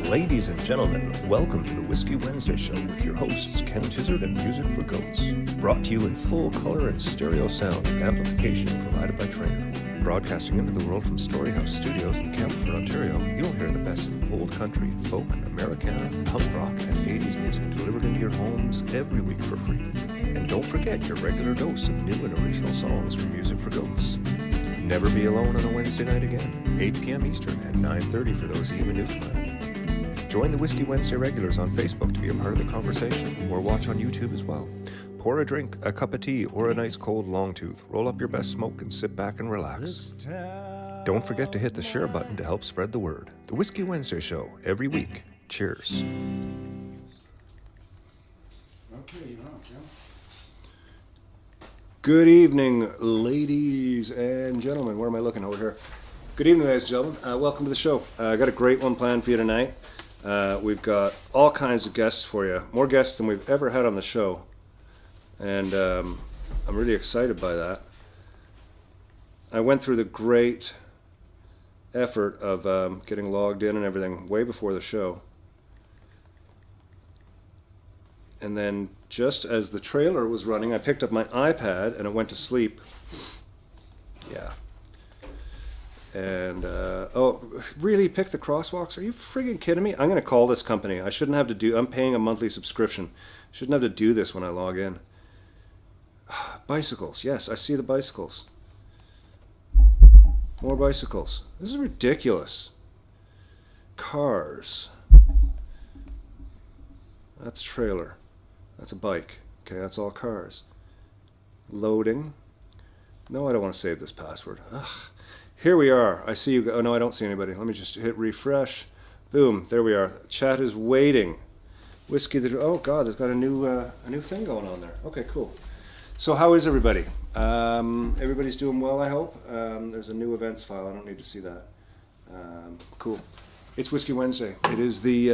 Ladies and gentlemen, welcome to the Whiskey Wednesday Show with your hosts Ken Tizzard and Music for Goats. Brought to you in full color and stereo sound with amplification provided by Trainer. Broadcasting into the world from Storyhouse Studios in Campbellford, Ontario, you'll hear the best in old country, folk, Americana, punk rock, and 80s music delivered into your homes every week for free. And don't forget your regular dose of new and original songs from Music for Goats. Never be alone on a Wednesday night again, 8 p.m. Eastern and 9:30 for those of you in Newfoundland. Join the Whiskey Wednesday regulars on Facebook to be a part of the conversation, or watch on YouTube as well. Pour a drink, a cup of tea, or a nice cold long tooth. Roll up your best smoke and sit back and relax. Don't forget to hit the share button to help spread the word. The Whiskey Wednesday Show, every week. Cheers. Okay, you're on, Ken. Good evening, ladies and gentlemen. Where am I looking? Over here. Good evening, ladies and gentlemen. Welcome to the show. I got a great one planned for you tonight. We've got all kinds of guests for you. More guests than we've ever had on the show. And I'm really excited by that. I went through the great effort of getting logged in and everything way before the show. And then just as the trailer was running, I picked up my iPad and it went to sleep. Yeah. And, really? Pick the crosswalks? Are you friggin' kidding me? I'm going to call this company. I shouldn't have to do, I'm paying a monthly subscription. Shouldn't have to do this when I log in. Bicycles. Yes, I see the bicycles. More bicycles. This is ridiculous. Cars. That's a trailer. That's a bike. Okay, that's all cars. Loading. No, I don't want to save this password. Ugh. Here we are. I see you. Oh, no, I don't see anybody. Let me just hit refresh. Boom. There we are. Chat is waiting. Whiskey. Oh, God, there's got a new thing going on there. Okay, cool. So how is everybody? Everybody's doing well, I hope. There's a new events file. I don't need to see that. Cool. It's Whiskey Wednesday. It is the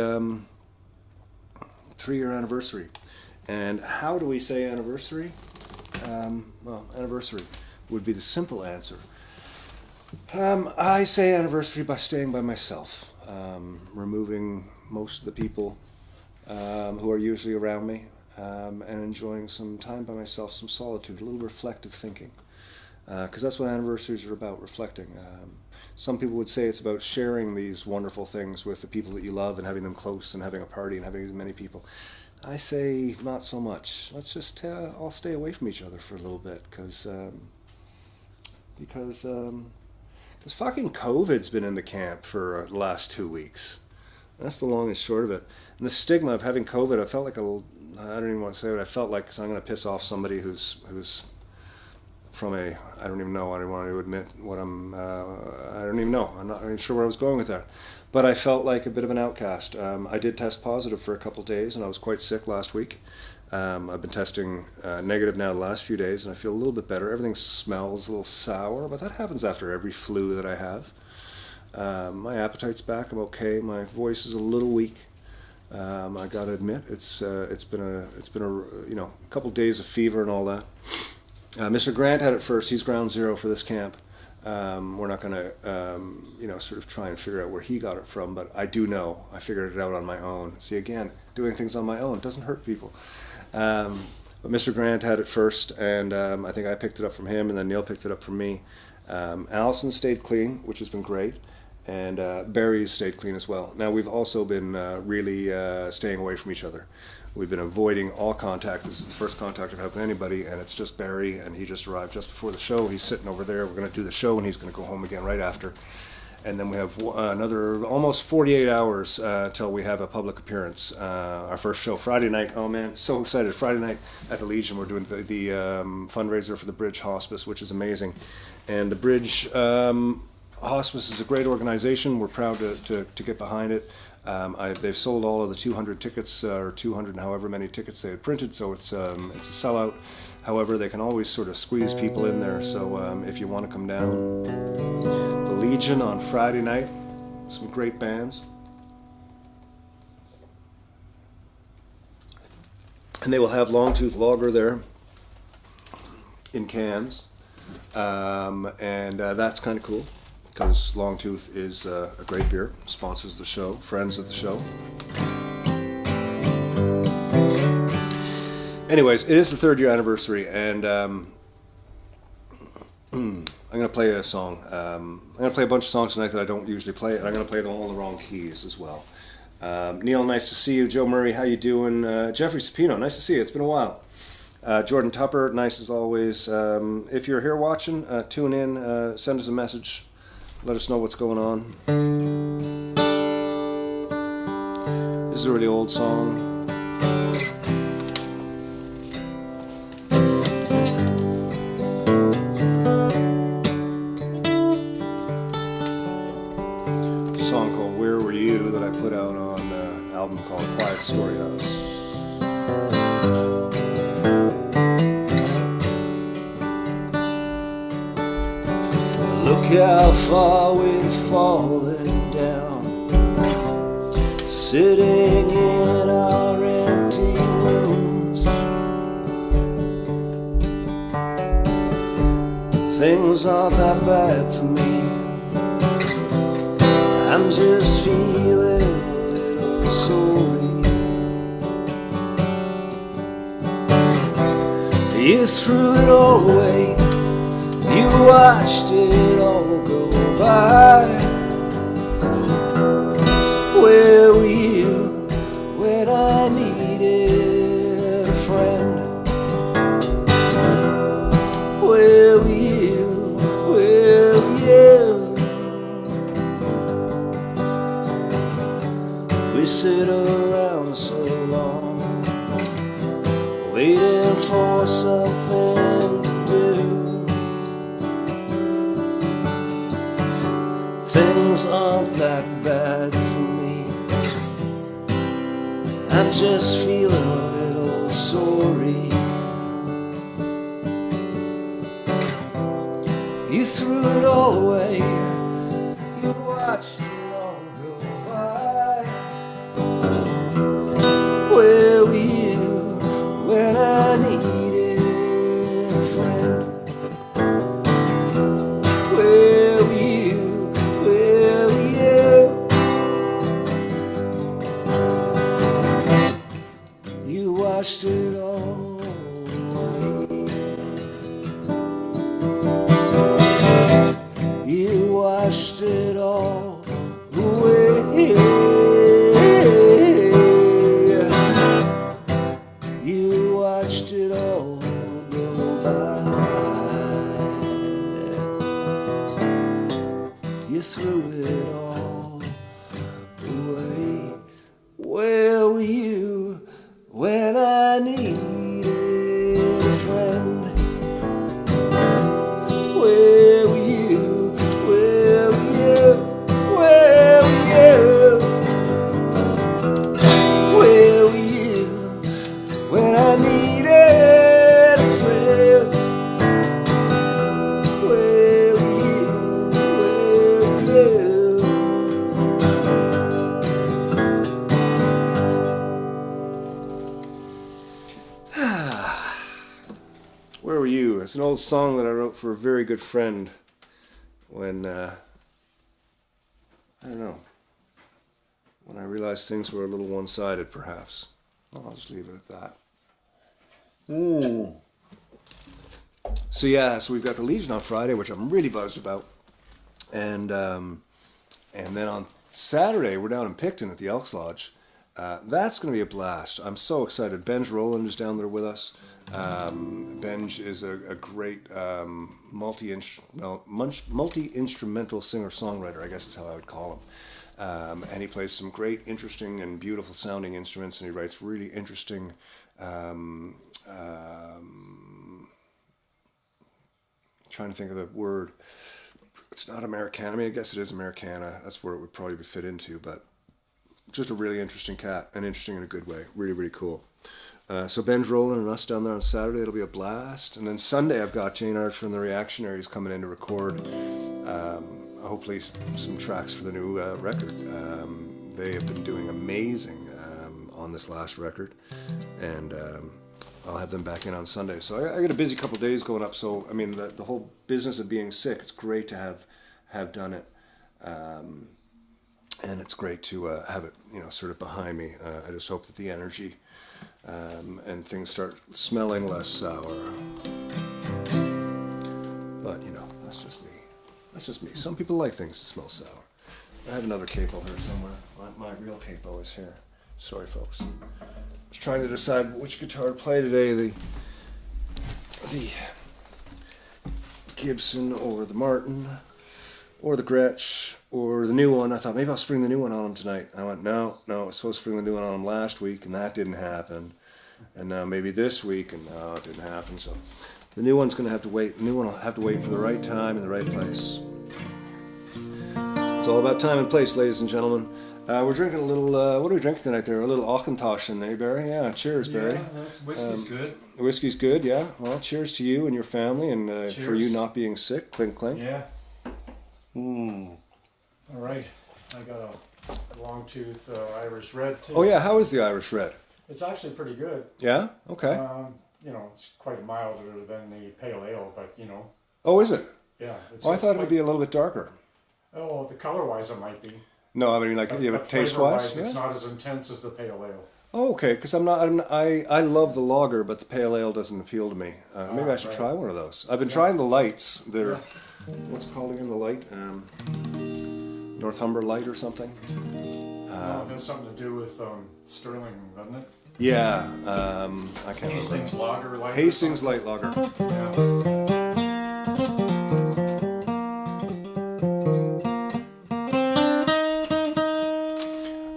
3-year anniversary. And how do we say anniversary? Well, anniversary would be the simple answer. I say anniversary by staying by myself, removing most of the people who are usually around me, and enjoying some time by myself, some solitude, a little reflective thinking, because that's what anniversaries are about, reflecting. Some people would say it's about sharing these wonderful things with the people that you love and having them close and having a party and having as many people. I say not so much. Let's just all stay away from each other for a little bit, because fucking COVID's been in the camp for the last 2 weeks. That's the long and short of it. And the stigma of having COVID, I felt like I don't even want to say what I felt like, because I'm going to piss off somebody who's from I don't even know, I don't want to admit what I don't even know. I'm not even sure where I was going with that. But I felt like a bit of an outcast. I did test positive for a couple of days, and I was quite sick last week. I've been testing negative now the last few days, and I feel a little bit better. Everything smells a little sour, but that happens after every flu that I have. My appetite's back. I'm okay. My voice is a little weak. I gotta admit, it's been a couple of days of fever and all that. Mr. Grant had it first. He's ground zero for this camp. We're not going to, sort of try and figure out where he got it from, but I do know. I figured it out on my own. See, again, doing things on my own doesn't hurt people. But Mr. Grant had it first, and I think I picked it up from him, and then Neil picked it up from me. Allison stayed clean, which has been great, and Barry's stayed clean as well. Now, we've also been really staying away from each other. We've been avoiding all contact. This is the first contact I've had with anybody, and it's just Barry, and he just arrived just before the show. He's sitting over there. We're going to do the show, and he's going to go home again right after. And then we have another almost 48 hours till we have a public appearance. Our first show, Friday night. Oh, man, so excited. Friday night at the Legion. We're doing the fundraiser for the Bridge Hospice, which is amazing. And the Bridge Hospice is a great organization. We're proud to get behind it. They've sold all of the 200 tickets, or 200 however many tickets they had printed, so it's a sellout. However, they can always sort of squeeze people in there, so if you want to come down. The Legion on Friday night, some great bands. And they will have Longtooth Lager there in cans, and that's kind of cool. because Longtooth is a great beer, sponsors the show, friends of the show. Anyways, it is the 3rd year anniversary, and I'm going to play a song. I'm going to play a bunch of songs tonight that I don't usually play, and I'm going to play them all in the wrong keys as well. Neil, nice to see you. Joe Murray, how you doing? Jeffrey Sapino, nice to see you. It's been a while. Jordan Tupper, nice as always. If you're here watching, tune in, send us a message, let us know what's going on. This is a really old song. A song called Where Were You that I put out on an album called Quiet Story House. Look how far we've fallen down, sitting in our empty rooms. Things aren't that bad for me. I'm just feeling a little sorry. You threw it all away. You watched it all go by. Where were you when I needed a friend? Where were you? Where were you? We sit around so long, waiting for something to do. Things aren't that bad for me. I'm just feeling a little sorry. You threw it all away. You watched it all go by. Where were you when I needed a friend? Where were you? Washed it all away. You washed it all away. You watched it all go by. You threw it all away. Where were you when I needed a friend? Where were you? Where were you? Where were you? Where were you when I needed a friend? Where were you? Where were you? Where Were You? It's an old song that I wrote for a very good friend when, I don't know, when I realized things were a little one-sided, perhaps. Well, I'll just leave it at that. So yeah, so we've got the Legion on Friday, which I'm really buzzed about. And then on Saturday, we're down in Picton at the Elks Lodge. That's going to be a blast. I'm so excited. Benj Rowland is down there with us. Benj is a great multi-instrumental singer-songwriter, I guess is how I would call him. And he plays some great, interesting, and beautiful sounding instruments, and he writes really interesting trying to think of the word. It's not Americana. I mean, I guess it is Americana. That's where it would probably fit into, but just a really interesting cat, and interesting in a good way. Really, really cool. So Ben's rolling and us down there on Saturday. It'll be a blast. And then Sunday, I've got Jane Arch from the Reactionaries coming in to record hopefully some tracks for the new record. They have been doing amazing on this last record, and I'll have them back in on Sunday. So I got a busy couple of days going up. So I mean, the whole business of being sick, it's great to have have done it. And it's great to have it, sort of behind me. I just hope that the energy and things start smelling less sour. But, that's just me. That's just me. Some people like things that smell sour. I have another capo here somewhere. My real capo is here. Sorry, folks. I was trying to decide which guitar to play today. The Gibson or the Martin or the Gretsch or the new one. I thought maybe I'll spring the new one on them tonight. I went, no, I was supposed to spring the new one on them last week, and that didn't happen. And now maybe this week, and no, it didn't happen. So the new one's going to have to wait. The new one will have to wait for the right time and the right place. It's all about time and place, ladies and gentlemen. We're drinking a little, what are we drinking tonight there? A little Auchentoshen, eh, Barry? Yeah, cheers, Barry. Yeah, whiskey's good. Whiskey's good, yeah. Well, cheers to you and your family, and for you not being sick. Clink, clink. Yeah. All right. I got a long tooth Irish Red, too. Oh, yeah. How is the Irish Red? It's actually pretty good. Yeah? Okay. It's quite milder than the pale ale, but, Oh, is it? yeah. I thought it would be a little bit darker. Oh, the color-wise it might be. No, I mean, like, But taste-wise? flavor-wise, it's not as intense as the pale ale. Oh, okay, because I love the lager, but the pale ale doesn't appeal to me. Maybe I should try one of those. I've been trying the lights. They're, what's it called again, the light? Northumber Light or something? It has something to do with Sterling, doesn't it? Yeah, I can't remember. Hastings Lager Light. Hastings Light Lager. Yeah.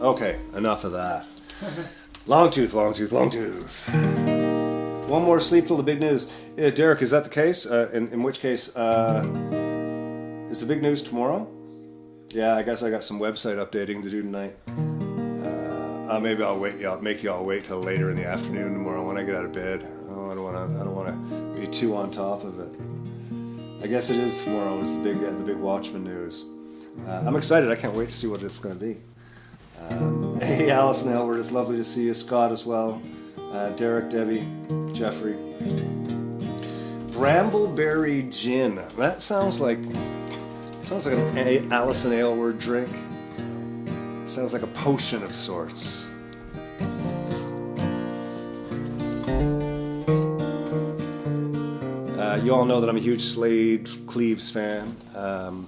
Okay, enough of that. Long tooth, long tooth, long tooth. One more sleep till the big news. Derek, is that the case? In which case, is the big news tomorrow? Yeah, I guess I got some website updating to do tonight. Maybe I'll wait. I'll make y'all wait till later in the afternoon tomorrow when I get out of bed. I don't want to be too on top of it. I guess it is tomorrow. Is the big Watchmen news. I'm excited. I can't wait to see what it's going to be. Hey, Alison Elward, it's lovely to see you. Scott as well. Derek, Debbie, Jeffrey. Brambleberry gin. That sounds like an Alison Aylward drink. Sounds like a potion of sorts. You all know that I'm a huge Slade Cleaves fan.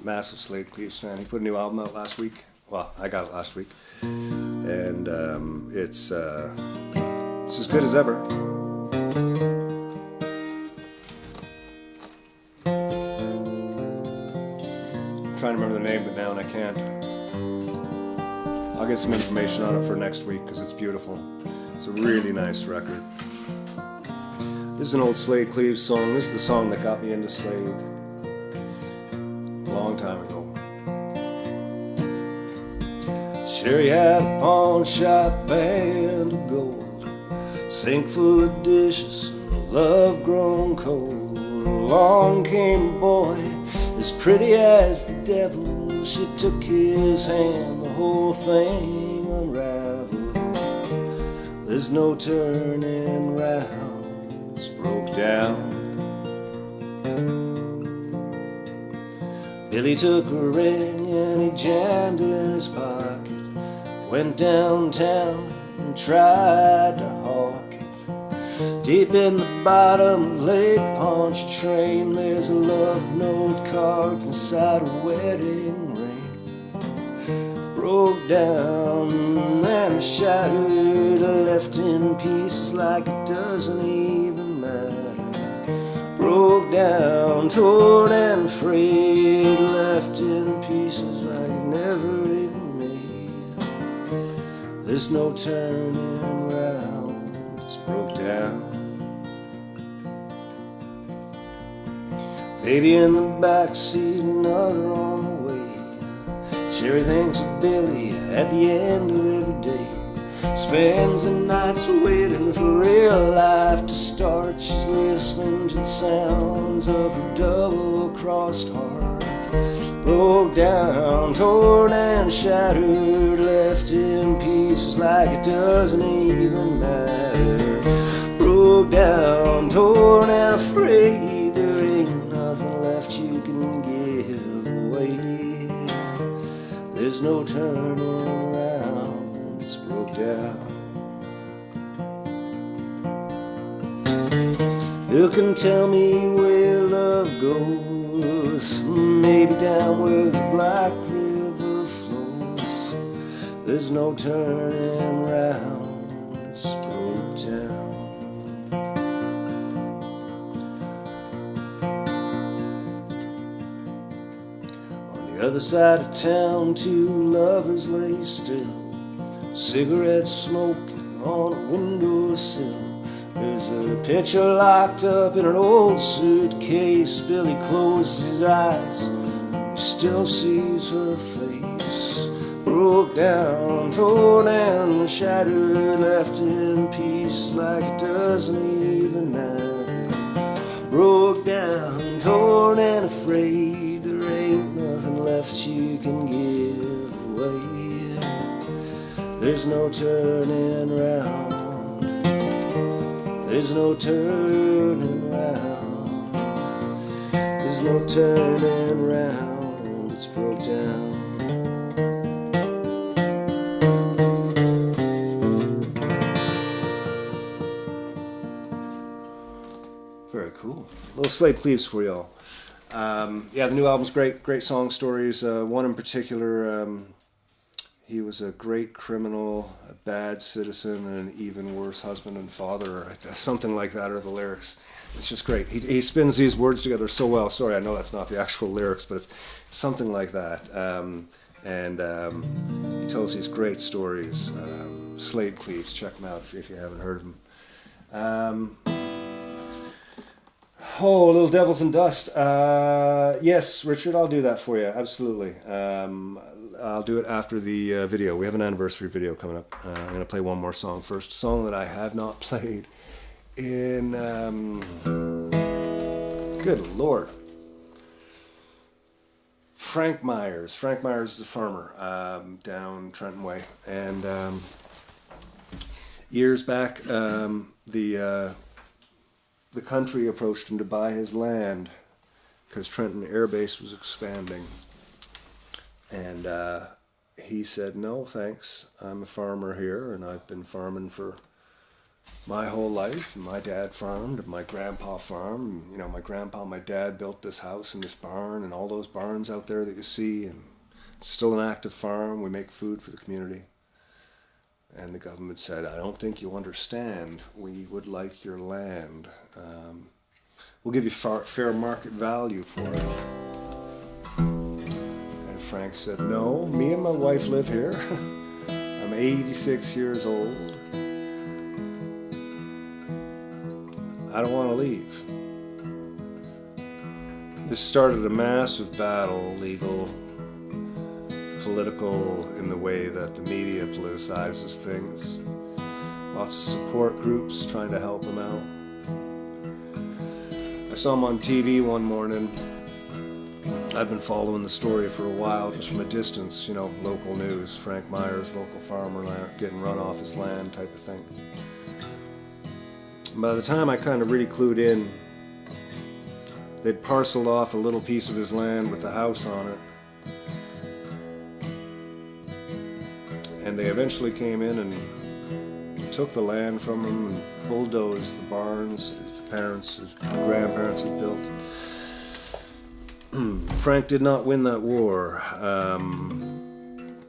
Massive Slade Cleaves fan. He put a new album out last week. Well, I got it last week. And it's as good as ever. I'm trying to remember the name, but now and I can't. I'll get some information on it for next week because it's beautiful. It's a really nice record. This is an old Slade Cleaves song. This is the song that got me into Slade a long time ago. Sherry had a pawn shop band of gold, sink full of dishes, and love grown cold. Along came a boy as pretty as the devil. She took his hand, the whole thing unraveled. There's no turning round, it's broke down. Billy took a ring and he jammed it in his pocket. Went downtown and tried to hawk it. Deep in the bottom of Lake Pontchartrain, there's a love note carved inside a wedding ring. Broke down and shattered, left in pieces like it doesn't even matter. Broke down, torn and frayed, left in pieces like it never even made. There's no turning round, it's broke down. Baby in the backseat, another on the way. Sherry thinks of Billy at the end of every day. Spends the nights waiting for real life to start. She's listening to the sounds of her double-crossed heart. Broke down, torn and shattered, left in pieces like it doesn't even matter. Broke down, torn and afraid, there ain't nothing left you can give away. There's no turning around, it's broke down. Who can tell me where love goes? Maybe down where the Black River flows. There's no turning around, it's broke down. On the other side of town, two lovers lay still, cigarettes smoking on a windowsill. There's a picture locked up in an old suitcase. Billy closes his eyes, he still sees her face. Broke down, torn and shattered, left in pieces like it doesn't even matter. Broke down, torn and afraid, there ain't nothing left she can give away. There's no turning around, there's no turning round, there's no turning round, it's broke down. Very cool. Little Slade Cleaves for y'all. Yeah, the new album's great, great song stories. One in particular, he was a great criminal, a bad citizen, and an even worse husband and father, or something like that are the lyrics. It's just great. He spins these words together so well. Sorry, I know that's not the actual lyrics, but it's something like that. He tells these great stories. Slade Cleaves, check them out if you haven't heard of them. Oh, Little Devils and Dust. Yes, Richard, I'll do that for you. Absolutely. I'll do it after the video. We have an anniversary video coming up. I'm going to play one more song first. A song that I have not played in... good Lord. Frank Myers. Frank Myers is a farmer down Trenton Way. And years back, the country approached him to buy his land because Trenton Air Base was expanding. And he said, no, thanks. I'm a farmer here, and I've been farming for my whole life. And my dad farmed, and my grandpa farmed. And, you know, my grandpa and my dad built this house and this barn and all those barns out there that you see. And it's still an active farm. We make food for the community. And the government said, I don't think you understand. We would like your land. We'll give you fair market value for it. Frank said, no, me and my wife live here. I'm 86 years old. I don't want to leave. This started a massive battle, legal, political, in the way that the media politicizes things. Lots of support groups trying to help him out. I saw him on TV one morning. I've been following the story for a while, just from a distance, you know, local news. Frank Myers, local farmer, getting run off his land type of thing. And by the time I kind of really clued in, they'd parceled off a little piece of his land with the house on it. And they eventually came in and took the land from him and bulldozed the barns his parents, his grandparents had built. Frank did not win that war,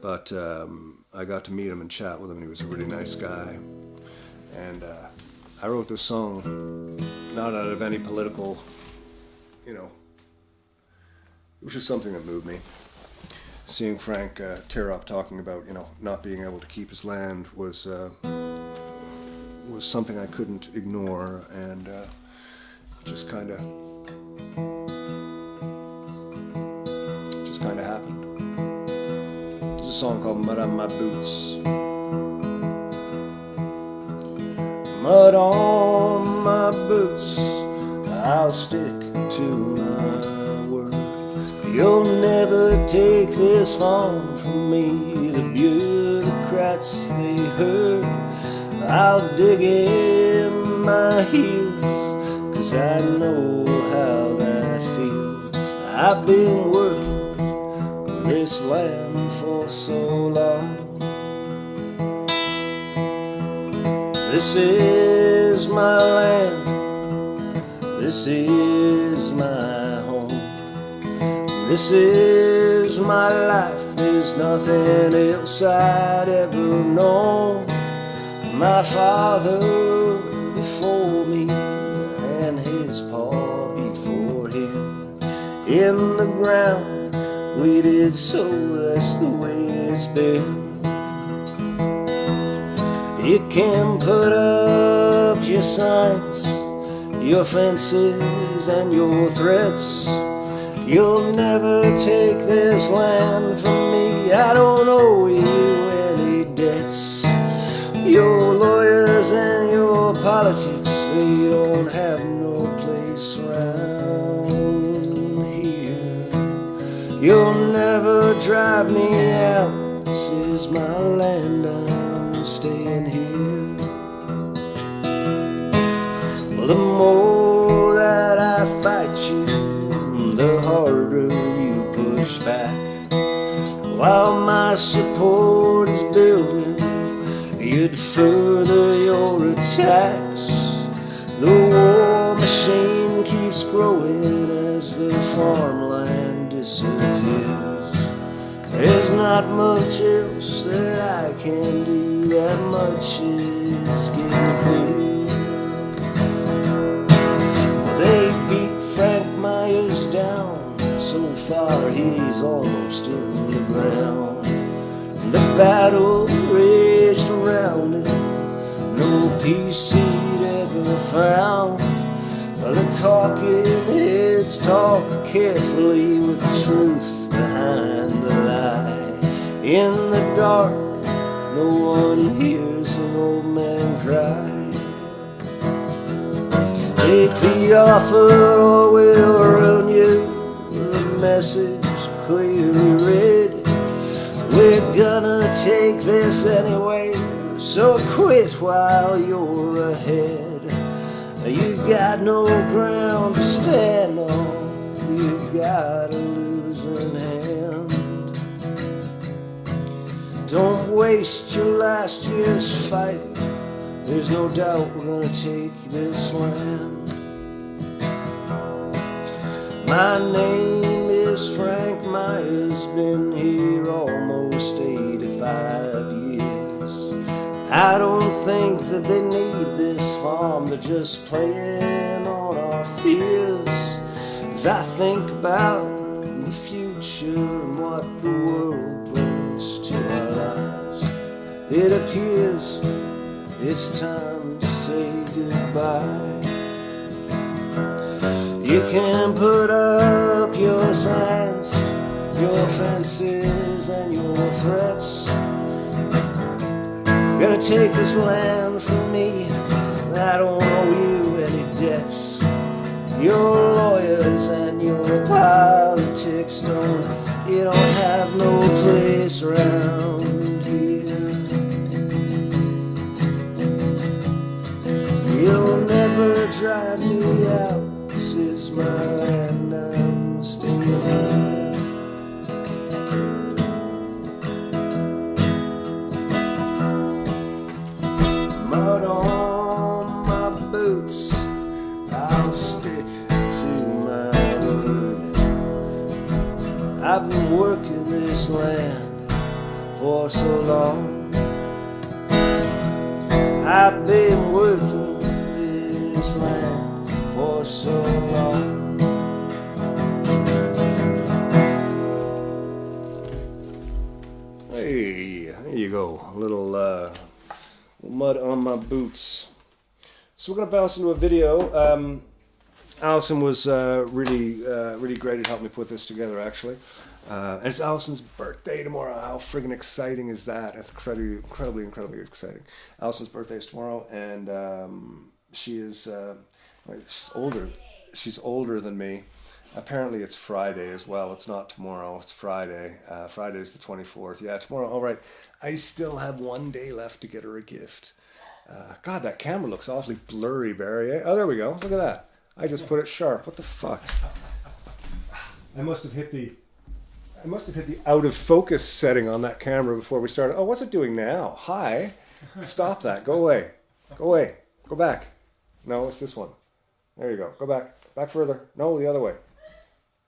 but I got to meet him and chat with him, and he was a really nice guy. And I wrote this song not out of any political, you know, it was just something that moved me. Seeing Frank tear up talking about, you know, not being able to keep his land was something I couldn't ignore, and just kind of happened. There's a song called Mud on My Boots. Mud on my boots, I'll stick to my word. You'll never take this farm from me. The bureaucrats, they hurt. I'll dig in my heels, 'cause I know how that feels. I've been working this land for so long. This is my land, this is my home, this is my life, there's nothing else I'd ever known. My father before me and his paw before him, in the ground we did sow, that's the way it's been. You can put up your signs, your fences and your threats. You'll never take this land from me, I don't owe you any debts. Your lawyers and your politics, they don't have no place around here. You'll never drive me out, this is my land, I'm staying here. Well, the more that I fight you, the harder you push back. While my support is building, you'd further your attacks. The war machine keeps growing as the farmland disappears. There's not much else that I can do, that much is getting clear. They beat Frank Myers down, so far he's almost in the ground. The battle raged around him, no peace he'd ever found. The talking heads talk carefully with the truth behind the lie. In the dark, no one hears an old man cry. Take the offer or we'll ruin you, the message clearly read. We're gonna take this anyway, so quit while you're ahead. You've got no ground to stand on, you've got a losing hand. Don't waste your last year's fight, there's no doubt we're gonna take this land. My name is Frank Myers, been here almost 85 years. I don't think that they need this farm, they're just playing on our fears. As I think about the future and what the world brings to our lives, it appears it's time to say goodbye. You can put up your signs, your fences and your threats. You're gonna take this land from me, I don't owe you any debts. Your lawyers and your politics you don't have no place around here. You'll never drive me out, this is my land, I'm staying here. Mud on my boots, I'll stick to my word. I've been working this land for so long. I've been working this land for so long. Hey, there you go. A little mud on my boots. So we're going to bounce into a video. Allison was really great at helping me put this together, actually. And it's Allison's birthday tomorrow. How friggin' exciting is that? That's incredibly exciting. Allison's birthday is tomorrow, and she is she's older. She's older than me. Apparently it's Friday as well. It's not tomorrow. It's Friday. Friday is the 24th. Yeah, tomorrow. All right. I still have one day left to get her a gift. God, that camera looks awfully blurry, Barry. Oh, there we go. Look at that. I just put it sharp. What the fuck? I must have hit the... I must have hit the out of focus setting on that camera before we started. Oh, what's it doing now? Hi. Stop that. Go away. Go away. Go back. No, it's this one. There you go. Go back. Back further. No, the other way.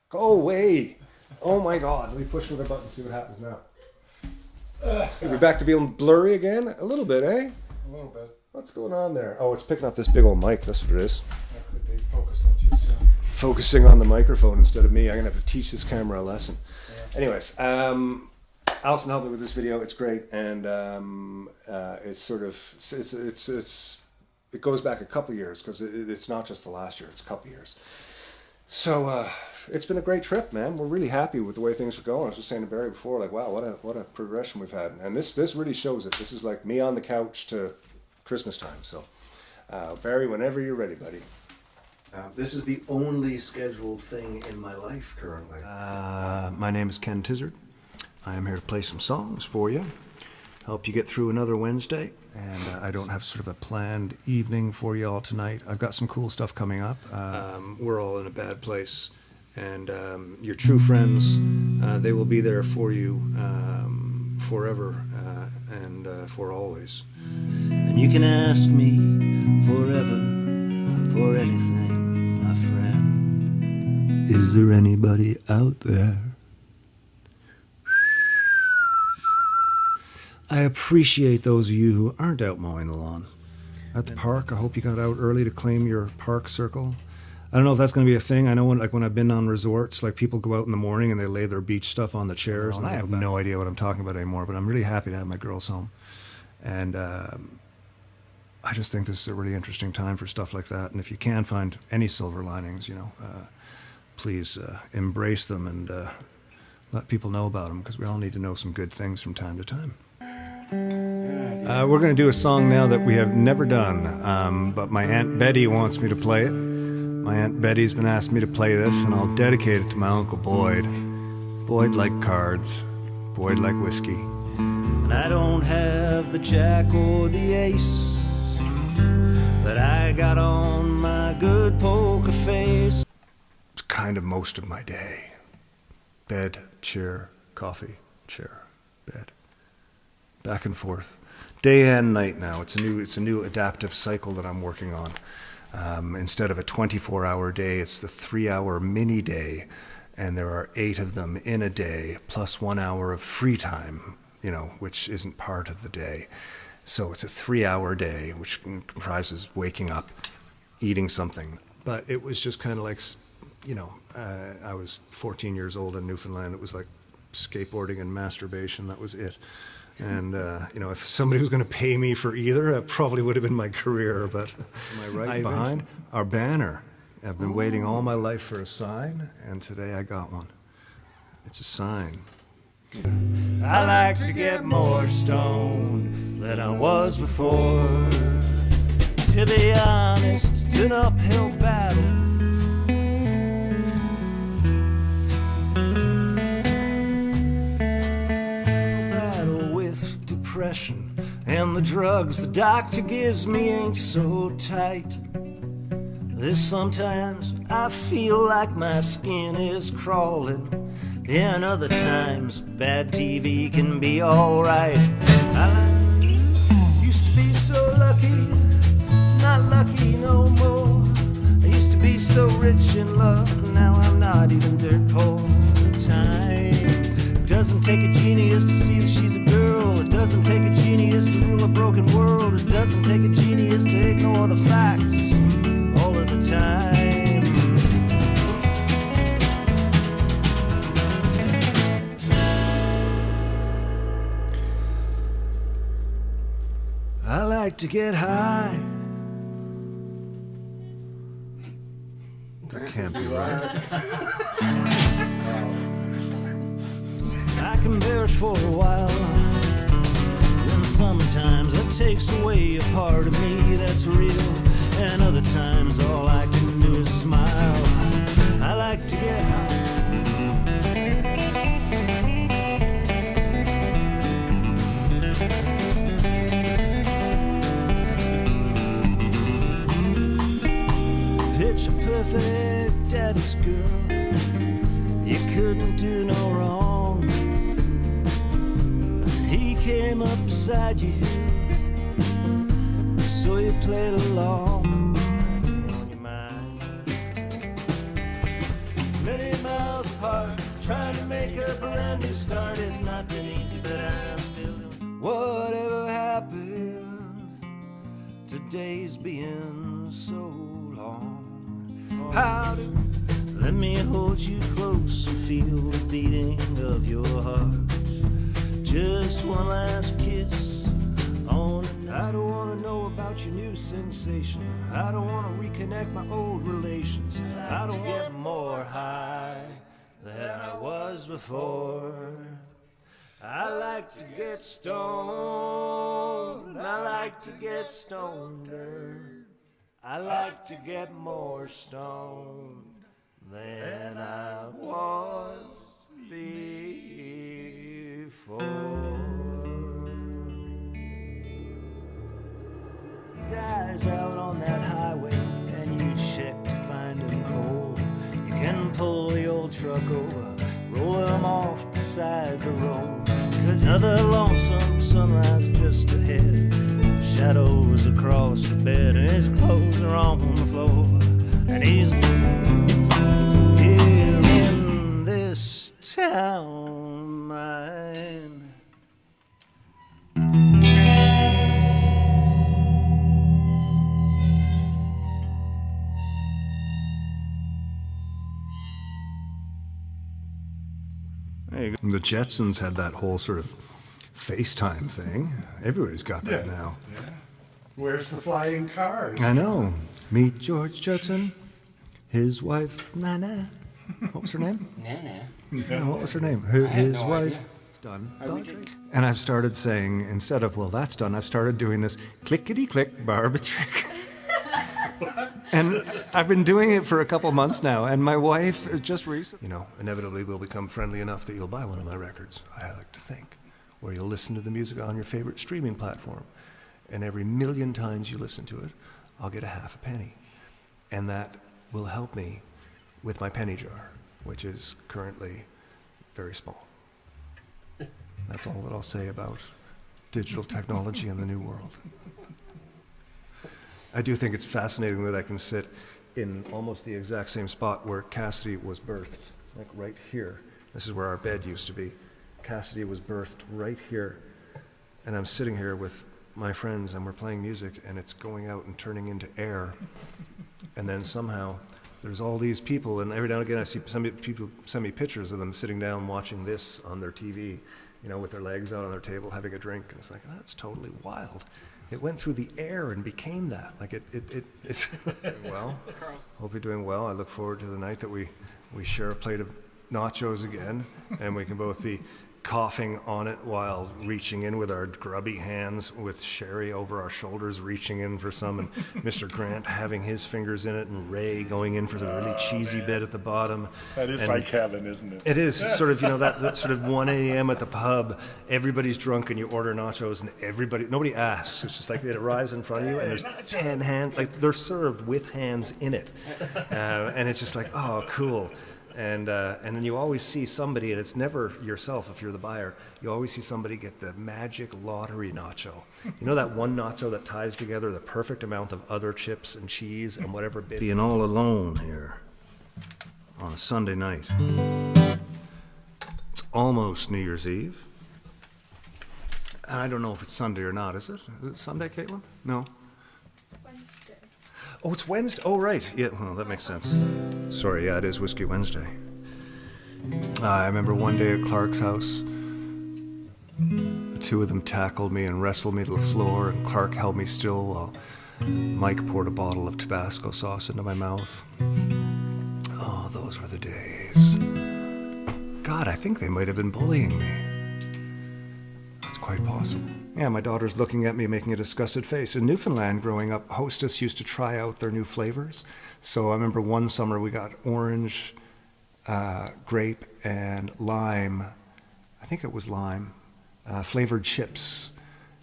Go away. Oh my God. Let me push the button and see what happens now. Are we back to being blurry again? A little bit, eh? A little bit. What's going on there? Oh, it's picking up this big old mic. That's what it is. That could be focusing too soon. Focusing on the microphone instead of me. I'm going to have to teach this camera a lesson. Yeah. Anyways, Alison helped me with this video. It's great. And it's sort of, it goes back a couple years because it's not just the last year. It's a couple years. So it's been a great trip, man. We're really happy with the way things are going. I was just saying to Barry before, like, wow, what a progression we've had. And this really shows it. This is like me on the couch to Christmas time. So Barry, whenever you're ready, buddy. This is the only scheduled thing in my life currently. My name is Ken Tizzard. I am here to play some songs for you, help you get through another Wednesday. And I don't have sort of a planned evening for you all tonight. I've got some cool stuff coming up. We're all in a bad place. And your true friends, they will be there for you forever and for always. And you can ask me forever for anything, my friend. Is there anybody out there? I appreciate those of you who aren't out mowing the lawn. At the park, I hope you got out early to claim your park circle. I don't know if that's going to be a thing. I know when I've been on resorts, like people go out in the morning and they lay their beach stuff on the chairs, and I have no idea what I'm talking about anymore, but I'm really happy to have my girls home. And I just think this is a really interesting time for stuff like that. And if you can find any silver linings, please embrace them and let people know about them, because we all need to know some good things from time to time. We're going to do a song now that we have never done, but my Aunt Betty wants me to play it. My Aunt Betty's been asking me to play this, and I'll dedicate it to my Uncle Boyd. Boyd liked cards. Boyd liked whiskey. And I don't have the jack or the ace, but I got on my good poker face. It's kind of most of my day. Bed, chair, coffee, chair, bed. Back and forth. Day and night now. It's a new adaptive cycle that I'm working on. Instead of a 24-hour day, it's the 3-hour mini day, and there are 8 of them in a day, plus 1 hour of free time, which isn't part of the day. So it's a 3-hour day, which comprises waking up, eating something. But it was just kind of like, I was 14 years old in Newfoundland. It was like skateboarding and masturbation. That was it. And, if somebody was going to pay me for either, it probably would have been my career. But am I right behind? Our banner. I've been waiting all my life for a sign, and today I got one. It's a sign. I like to get more stoned than I was before. To be honest, it's an uphill battle. Depression and the drugs the doctor gives me ain't so tight. There's sometimes I feel like my skin is crawling, and other times bad TV can be alright. I used to be so lucky, not lucky no more. I used to be so rich in love, now I'm not even dirt poor. The time doesn't take a genius to see that she's a girl. It doesn't take a genius to rule a broken world. It doesn't take a genius to ignore the facts all of the time. I like to get high. That can't be right. I can bear it for a while. Then sometimes it takes away a part of me that's real. And other times all I can do is smile. I like to get high. Picture perfect daddy's girl. You couldn't do no wrong. came up beside you, so you played along on your mind. Many miles apart, trying to make a brand new start. It's not been easy, but I'm still doing whatever happened. Today's being so long. How do let me hold you close and feel the beating of your heart. Just one last kiss on. I don't want to know about your new sensation. I don't want to reconnect my old relations. I don't get more high than I was before. I like to get stoned. I like to get stoneder. I like to get more stoned than I was before. Dies out on that highway and you check to find him cold. You can pull the old truck over, roll him off beside the road. 'Cause another lonesome sunrise just ahead, shadows across the bed, and his clothes are on the floor, and he's here in this town mine. The Jetsons had that whole sort of FaceTime thing. Everybody's got that now. Yeah. Where's the flying cars? I know. Meet George Jetson, his wife, Nana. What was her name? Nana. Yeah, what was her name? His no wife. idea. It's done. And I've started saying, instead of, well, that's done, I've started doing this clickety-click barb trick. And I've been doing it for a couple months now, and my wife just recently, inevitably will become friendly enough that you'll buy one of my records, I like to think, where you'll listen to the music on your favorite streaming platform, and every million times you listen to it, I'll get a half a penny. And that will help me with my penny jar, which is currently very small. That's all that I'll say about digital technology in the new world. I do think it's fascinating that I can sit in almost the exact same spot where Cassidy was birthed, like right here. This is where our bed used to be. Cassidy was birthed right here. And I'm sitting here with my friends and we're playing music and it's going out and turning into air. And then somehow there's all these people, and every now and again I see some people send me pictures of them sitting down watching this on their TV, with their legs out on their table having a drink. And it's like, that's totally wild. It went through the air and became that. Like it's well. Hope you're doing well. I look forward to the night that we share a plate of nachos again, and we can both be coughing on it while reaching in with our grubby hands, with Sherry over our shoulders reaching in for some, and Mr. Grant having his fingers in it, and Ray going in for the really cheesy bit at the bottom. That is like heaven, isn't it? It is. It's sort of, that sort of 1 a.m. at the pub, everybody's drunk and you order nachos and nobody asks. It's just like it arrives in front of you and there's 10 hands, like they're served with hands in it. And it's just like, oh, cool. And then you always see somebody, and it's never yourself if you're the buyer, you always see somebody get the magic lottery nacho. You know that one nacho that ties together the perfect amount of other chips and cheese and whatever bits? Being all alone here on a Sunday night. It's almost New Year's Eve. And I don't know if it's Sunday or not, is it? Is it Sunday, Caitlin? No? It's Wednesday. Oh, it's Wednesday. Oh, right. Yeah, well, that makes sense. Sorry, yeah, it is Whiskey Wednesday. I remember one day at Clark's house, the two of them tackled me and wrestled me to the floor, and Clark held me still while Mike poured a bottle of Tabasco sauce into my mouth. Oh, those were the days. God, I think they might have been bullying me. That's quite possible. Yeah, my daughter's looking at me making a disgusted face. In Newfoundland, growing up, Hostess used to try out their new flavors. So I remember one summer we got orange, grape, and lime. I think it was lime, flavored chips.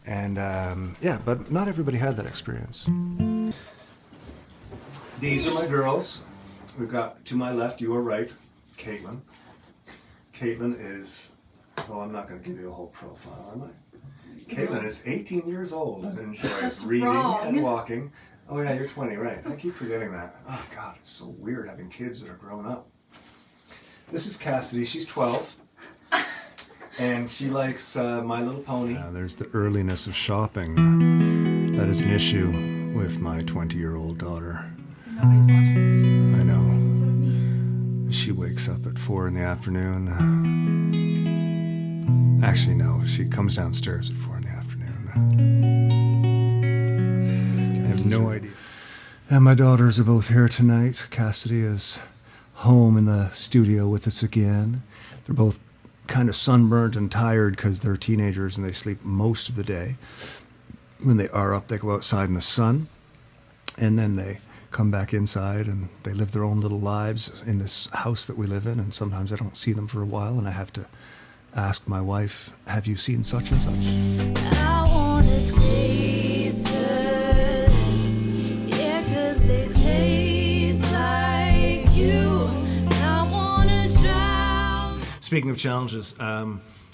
And yeah, but not everybody had that experience. These are my girls. We've got, to my left, your right, Caitlin. Caitlin is, oh, I'm not going to give you a whole profile, am I? Caitlin is 18 years old and enjoys That's reading wrong. and walking. Oh yeah, you're 20, right. I keep forgetting that. Oh God, it's so weird having kids that are grown up. This is Cassidy, she's 12. And she likes My Little Pony. There's the earliness of shopping. That is an issue with my 20-year-old daughter. Nobody's watching, so you I know. me. She wakes up at 4 in the afternoon. Actually, no, she comes downstairs at 4 in the afternoon. I have no idea. And my daughters are both here tonight. Cassidy is home in the studio with us again. They're both kind of sunburnt and tired because they're teenagers and they sleep most of the day. When they are up, they go outside in the sun, and then they come back inside and they live their own little lives in this house that we live in, and sometimes I don't see them for a while and I have to ask my wife, have you seen such and such? I wanna taste her lips, yeah, 'cause they taste like you. I wanna drown. Speaking of challenges,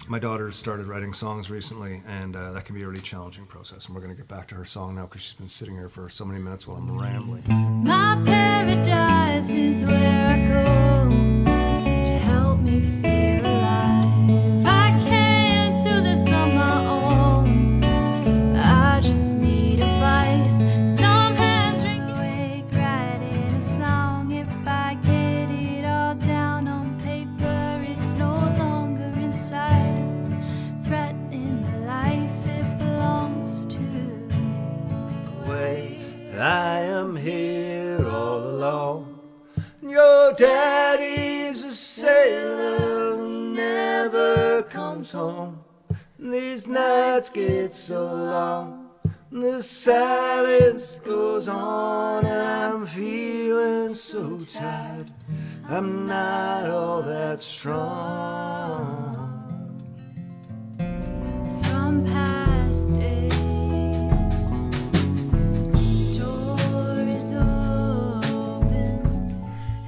my daughter started writing songs recently, and that can be a really challenging process. And we're going to get back to her song now because she's been sitting here for so many minutes while I'm rambling. My paradise is where I go to help me feel alive. I can't do this on my own. I just need a vice. Somehow drink awake, writing a song. If I get it all down on paper, it's no longer inside. Threatening the life it belongs to. Wait, I am here all alone. Your daddy's a sailor who never comes home. These nights get so long, the silence goes on, and I'm feeling so tired. I'm not all that strong. From past days, door is open,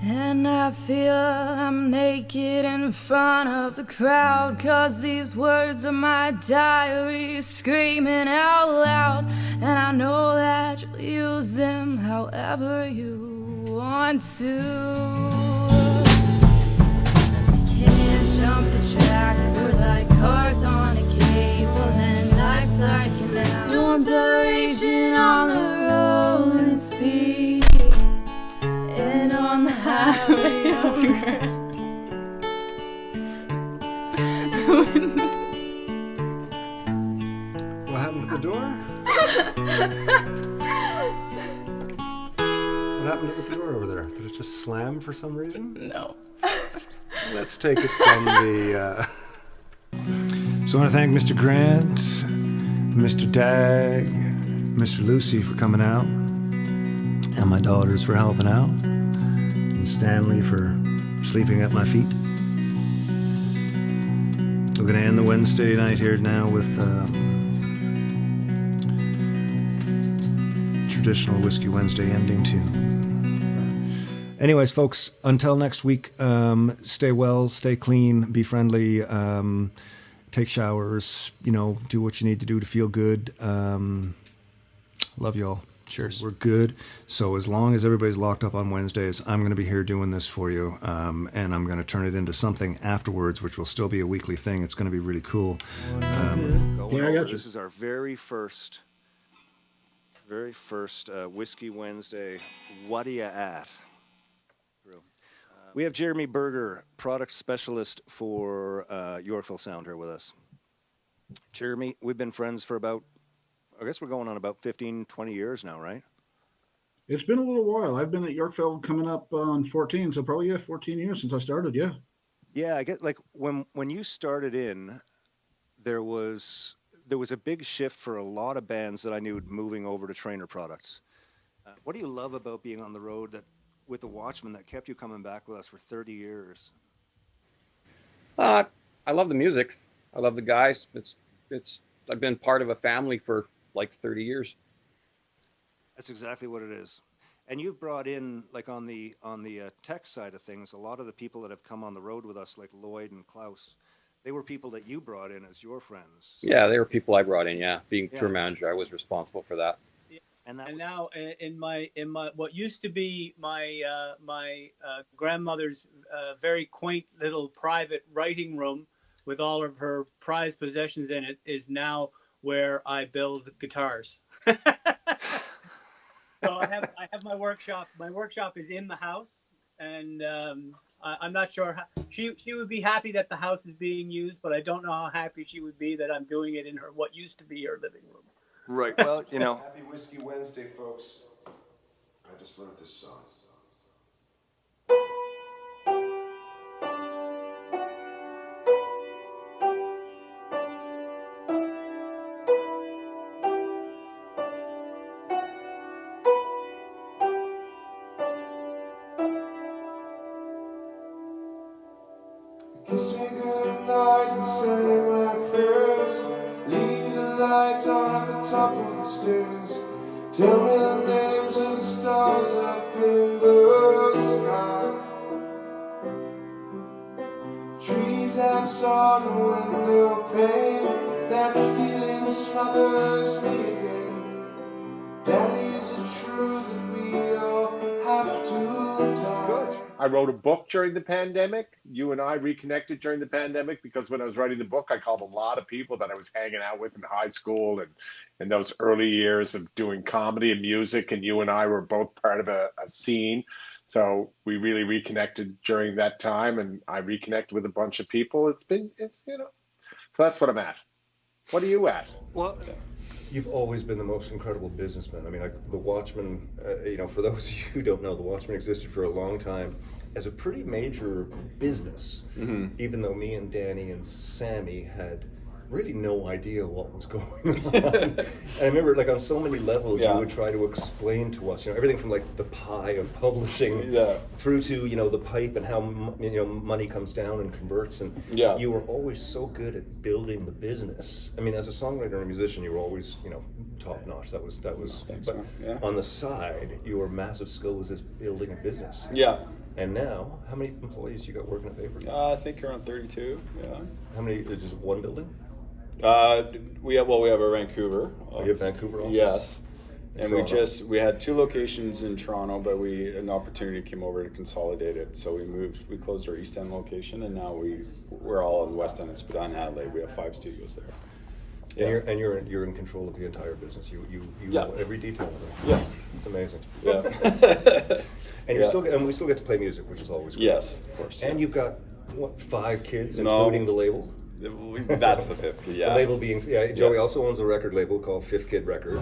and I feel I'm naked in front of the crowd, 'cause these words are my diary screaming out loud, and I know that you'll use them however you want to. 'Cause you can't jump the tracks, we're like cars on a cable, and life's like an storms are raging on the road at sea, and on the highway overground. What happened to the door? What happened to the door over there? Did it just slam for some reason? No. Let's take it from the... So I want to thank Mr. Grant, Mr. Dag, Mr. Lucy for coming out, and my daughters for helping out, and Stanley for sleeping at my feet. We're going to end the Wednesday night here now with traditional Whiskey Wednesday ending tune. Anyways, folks, until next week, stay well, stay clean, be friendly, take showers, do what you need to do to feel good. Love y'all. Cheers. We're good. So as long as everybody's locked up on Wednesdays, I'm going to be here doing this for you, and I'm going to turn it into something afterwards, which will still be a weekly thing. It's going to be really cool. Yeah, I got you. This is our very first Whiskey Wednesday. What are you at? We have Jeremy Berger, product specialist for Yorkville Sound, here with us. Jeremy, we've been friends for about, I guess we're going on about 15, 20 years now, right? It's been a little while. I've been at Yorkville coming up on 14, so probably 14 years since I started, yeah. Yeah, I get like when you started in, there was a big shift for a lot of bands that I knew moving over to Trainer products. What do you love about being on the road with the Watchmen that kept you coming back with us for 30 years? I love the music. I love the guys. I've been part of a family for like 30 years. That's exactly what it is. And you've brought in, like on the tech side of things, a lot of the people that have come on the road with us, like Lloyd and Klaus, They were people that you brought in as your friends. Yeah, they were people I brought in. Yeah, being Yeah. tour manager, I was responsible for that. And that And was now in my what used to be my grandmother's very quaint little private writing room with all of her prized possessions in it is now where I build guitars. So I have my workshop. My workshop is in the house, and I'm not sure how she would be happy that the house is being used, but I don't know how happy she would be that I'm doing it in her what used to be her living room. right. Well, you know, Happy Whiskey Wednesday, folks. I just learned this song. Kiss me goodnight and say my prayers. Leave the light on at the top of the stairs. Tell me the names of the stars up in the sky. Treetops on the window pane. That feeling smothers me again. Daddy, is it true that we all have to die? Good. I wrote a book during the pandemic. You and I reconnected during the pandemic because when I was writing the book, I called a lot of people that I was hanging out with in high school and in those early years of doing comedy and music. And you and I were both part of a scene. So we really reconnected during that time, and I reconnected with a bunch of people. It's so that's what I'm at. What are you at? well, you've always been the most incredible businessman. I mean, like the Watchmen, for those of you who don't know, the Watchmen existed for a long time as a pretty major business, even though me and Danny and Sammy had really no idea what was going on. And I remember, like, on so many levels, you would try to explain to us, everything from like the pie of publishing through to, the pipe and how, money comes down and converts. And you were always so good at building the business. I mean, as a songwriter and a musician, you were always, top notch. That was, but on the side, your massive skill was this building a business. Yeah. And now, how many employees you got working at Vapor? I think around 32. Yeah. How many? Just one building? We have a Vancouver. You have Vancouver also? Yes. And Toronto. we had 2 locations in Toronto, but an opportunity came over to consolidate it. So we closed our East End location, and now we're all in West End and Spadina, Adelaide. We have 5 studios there. Yeah. And you're in control of the entire business. You know every detail of it. Yeah. It's amazing. Yeah. And we still get to play music, which is always great. Yes, of course. And you've got 5 kids, including the label. That's the 5th. Yeah. The label being Joey also owns a record label called Fifth Kid Records.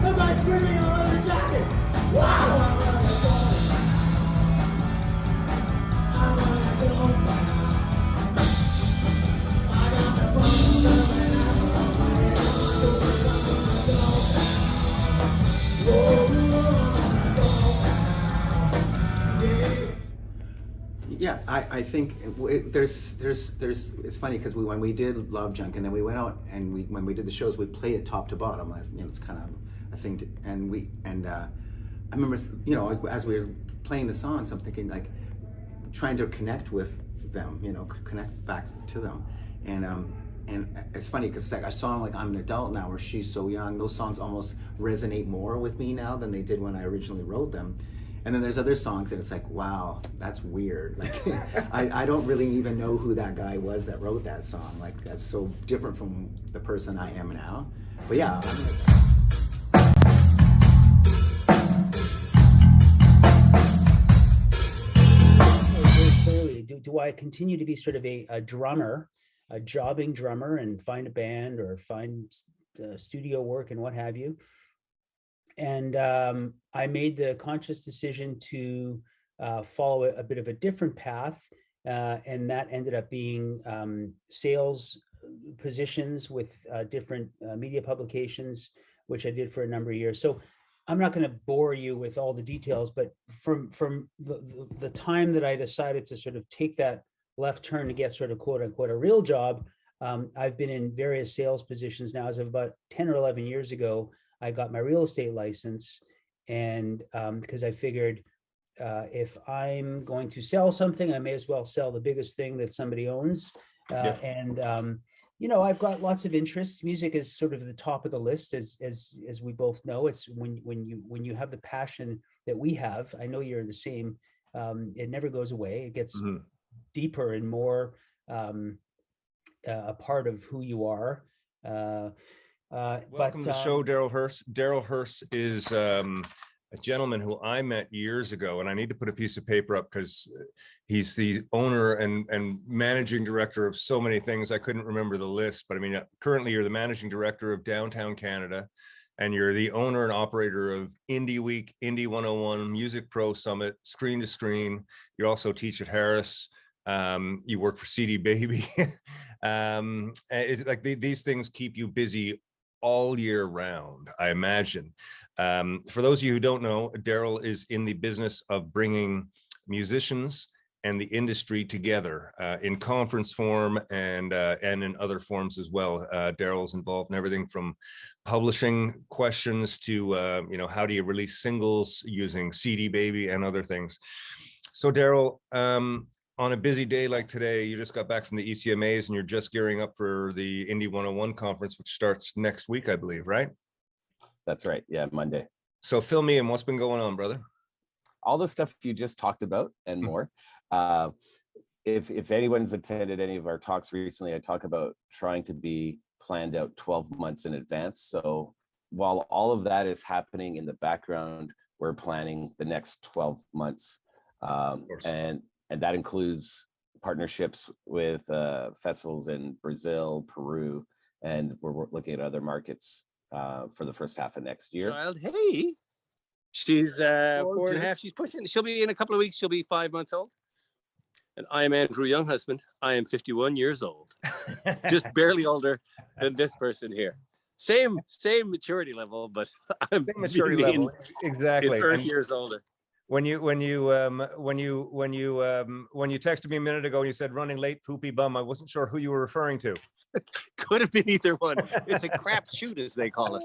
Somebody's screaming on the jacket! Wow! Yeah, I think there's it's funny because when we did Love Junk and then we went out and when we did the shows we played it top to bottom. It's kind of a thing I remember as we were playing the songs I'm thinking like trying to connect with them, connect back to them, and it's funny because like a song like I'm an Adult Now or She's So Young, those songs almost resonate more with me now than they did when I originally wrote them. And then there's other songs and it's like, wow, that's weird. Like, I don't really even know who that guy was that wrote that song. Like, that's so different from the person I am now. But yeah. Very clearly, do I continue to be sort of a drummer, a jobbing drummer, and find a band or find studio work and what have you? And I made the conscious decision to follow a bit of a different path, and that ended up being sales positions with different media publications, which I did for a number of years. So I'm not going to bore you with all the details, but from the time that I decided to sort of take that left turn to get sort of quote unquote a real job, I've been in various sales positions now. As of about 10 or 11 years ago, I got my real estate license, and because I figured if I'm going to sell something, I may as well sell the biggest thing that somebody owns. And I've got lots of interests. Music is sort of the top of the list, as we both know. It's when you have the passion that we have. I know you're the same. It never goes away. It gets deeper and more a part of who you are. Welcome to the show, Daryl Hurst. Daryl Hurst is a gentleman who I met years ago, and I need to put a piece of paper up because he's the owner and managing director of so many things. I couldn't remember the list, but I mean, currently you're the managing director of Downtown Canada, and you're the owner and operator of Indie Week, Indie 101, Music Pro Summit, Screen to Screen. You also teach at Harris. You work for CD Baby. It's like these things keep you busy all year round, I imagine. For those of you who don't know, Daryl is in the business of bringing musicians and the industry together in conference form and in other forms as well. Daryl's involved in everything from publishing questions to how do you release singles using CD Baby and other things. So Daryl, on a busy day like today, you just got back from the ECMAs and you're just gearing up for the Indie 101 conference, which starts next week, I believe, right? That's right. Yeah, Monday. So fill me in. What's been going on, brother? All the stuff you just talked about and more. If anyone's attended any of our talks recently, I talk about trying to be planned out 12 months in advance. So while all of that is happening in the background, we're planning the next 12 months. And that includes partnerships with festivals in Brazil, Peru, and we're looking at other markets for the first half of next year. Child, hey, she's 4.5. She's pushing. She'll be in a couple of weeks. She'll be 5 months old. And I am Andrew Younghusband. I am 51 years old, just barely older than this person here. Same maturity level, but I'm same maturity level, exactly. 30 years older. When you texted me a minute ago and you said running late, poopy bum, I wasn't sure who you were referring to. Could have been either one. It's a crap shoot, as they call it.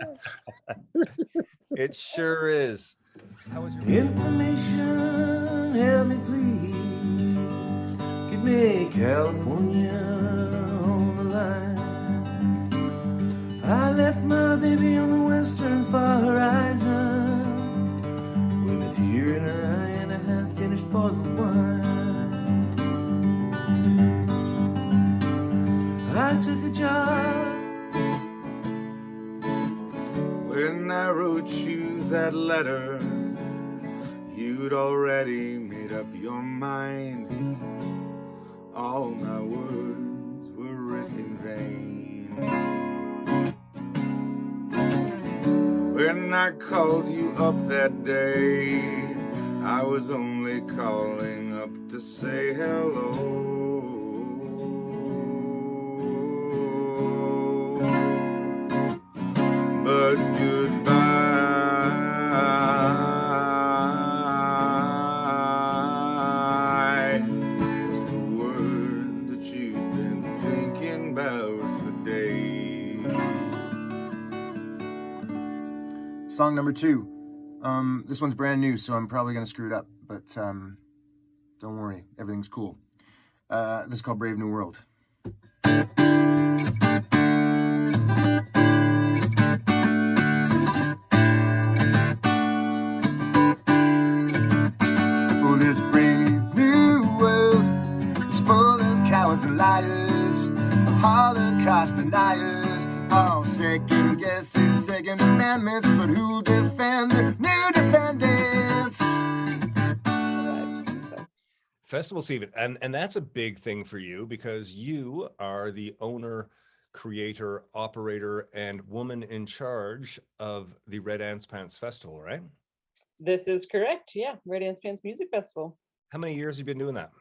It sure is. How was your information? Help me, please. Give me California on the line. I left my baby on the western far horizon, with a tear in her eye and a half-finished bottle of wine. I took a job when I wrote you that letter. You'd already made up your mind. All my words were written in vain. When I called you up that day, I was only calling up to say hello. But goodbye was the word that you've been thinking about for days. Song number 2. This one's brand new, so I'm probably gonna screw it up, but don't worry, everything's cool. This is called Brave New World. Oh, this brave new world is full of cowards and liars, Holocaust deniers, all second guesses, second amendments, but who'll defend the new defendants? Festival season, and that's a big thing for you because you are the owner, creator, operator, and woman in charge of the Red Ants Pants Festival, right? This is correct. Yeah, Red Ants Pants Music Festival. How many years have you been doing that?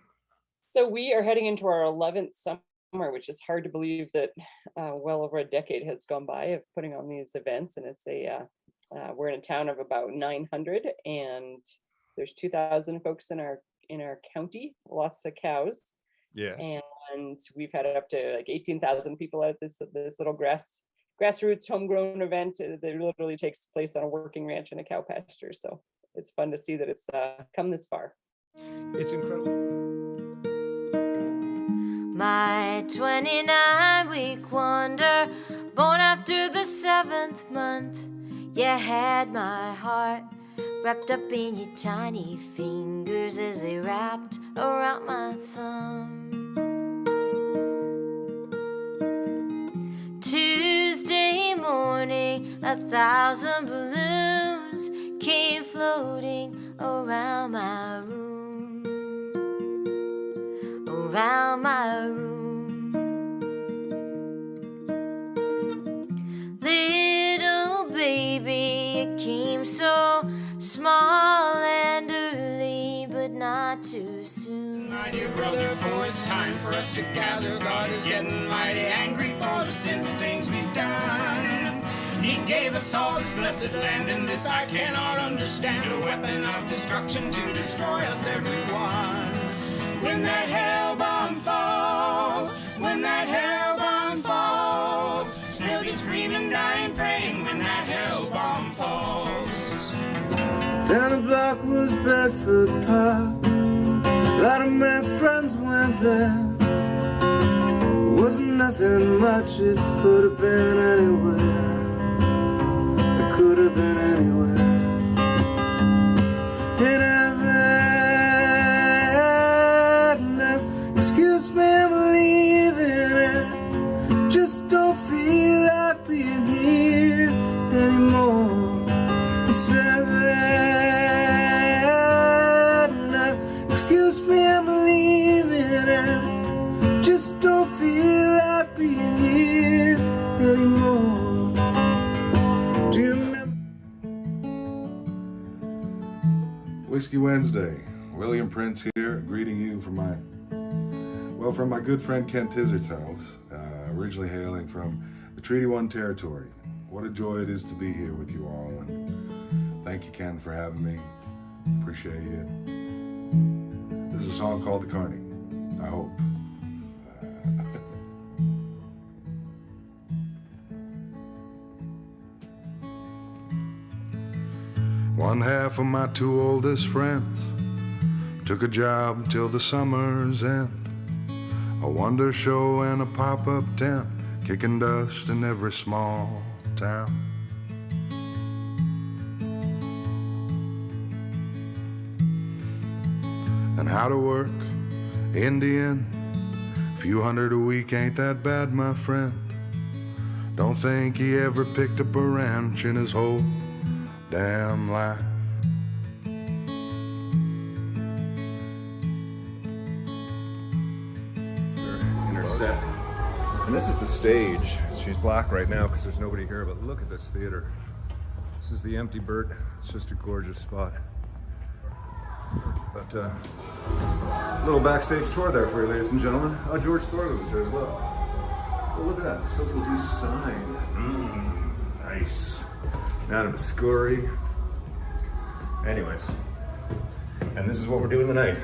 So we are heading into our 11th summer, which is hard to believe that well over a decade has gone by of putting on these events. And it's we're in a town of about 900, and there's 2,000 folks in our county, lots of cows. Yes. And we've had up to like 18,000 people at this little grassroots homegrown event that literally takes place on a working ranch in a cow pasture. So it's fun to see that it's come this far. It's incredible. My 29-week wonder, born after the 7th month. You had my heart wrapped up in your tiny fingers as they wrapped around my thumb. Tuesday morning, 1,000 balloons came floating around my room, around my room. Little baby, it came so small and early, but not too soon. My dear brother, for it's time for us to gather. God is getting mighty angry for the sinful things we've done. He gave us all this blessed land, and this I cannot understand. A weapon of destruction to destroy us, everyone. When that hell bomb falls, when that hell bomb falls, they'll be screaming, dying, praying when that hell bomb falls. Down the block was Bedford Park. A lot of my friends went there. Wasn't nothing much, it could have been anywhere. It could have been anywhere. In Havana, excuse me, I'm leaving it. Just don't feel like being here anymore. It's Havana, excuse me, I'm leaving it. Just don't feel like being here anymore. Do you remember? Whiskey Wednesday, William Prince here, greeting you from my good friend Ken Tizzard's house, originally hailing from the Treaty 1 territory. What a joy it is to be here with you all, and thank you, Ken, for having me. Appreciate you. This is a song called The Carney, I hope. One half of my two oldest friends took a job till the summer's end. A wonder show and a pop-up tent, kicking dust in every small town. And how to work Indian, few hundred a week ain't that bad, my friend. Don't think he ever picked up a ranch in his whole damn life. In her set. And this is the stage. She's black right now because there's nobody here, but look at this theater. This is the empty Burt. It's just a gorgeous spot. But little backstage tour there for you, ladies and gentlemen. Oh, George Thorley was here as well. Oh, look at that. Social D signed. Nice. Nana Muscuri. Anyways. And this is what we're doing tonight.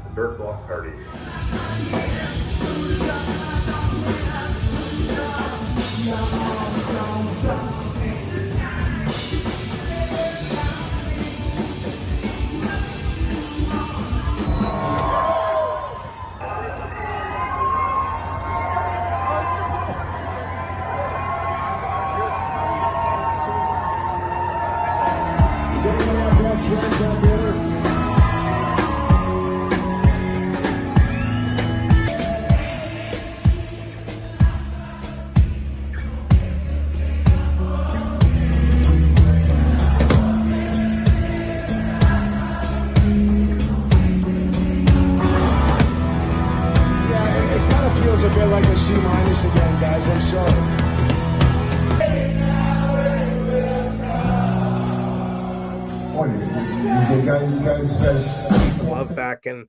The Burt Block Party. A bit like a C- again, guys. I'm sorry. Love back, and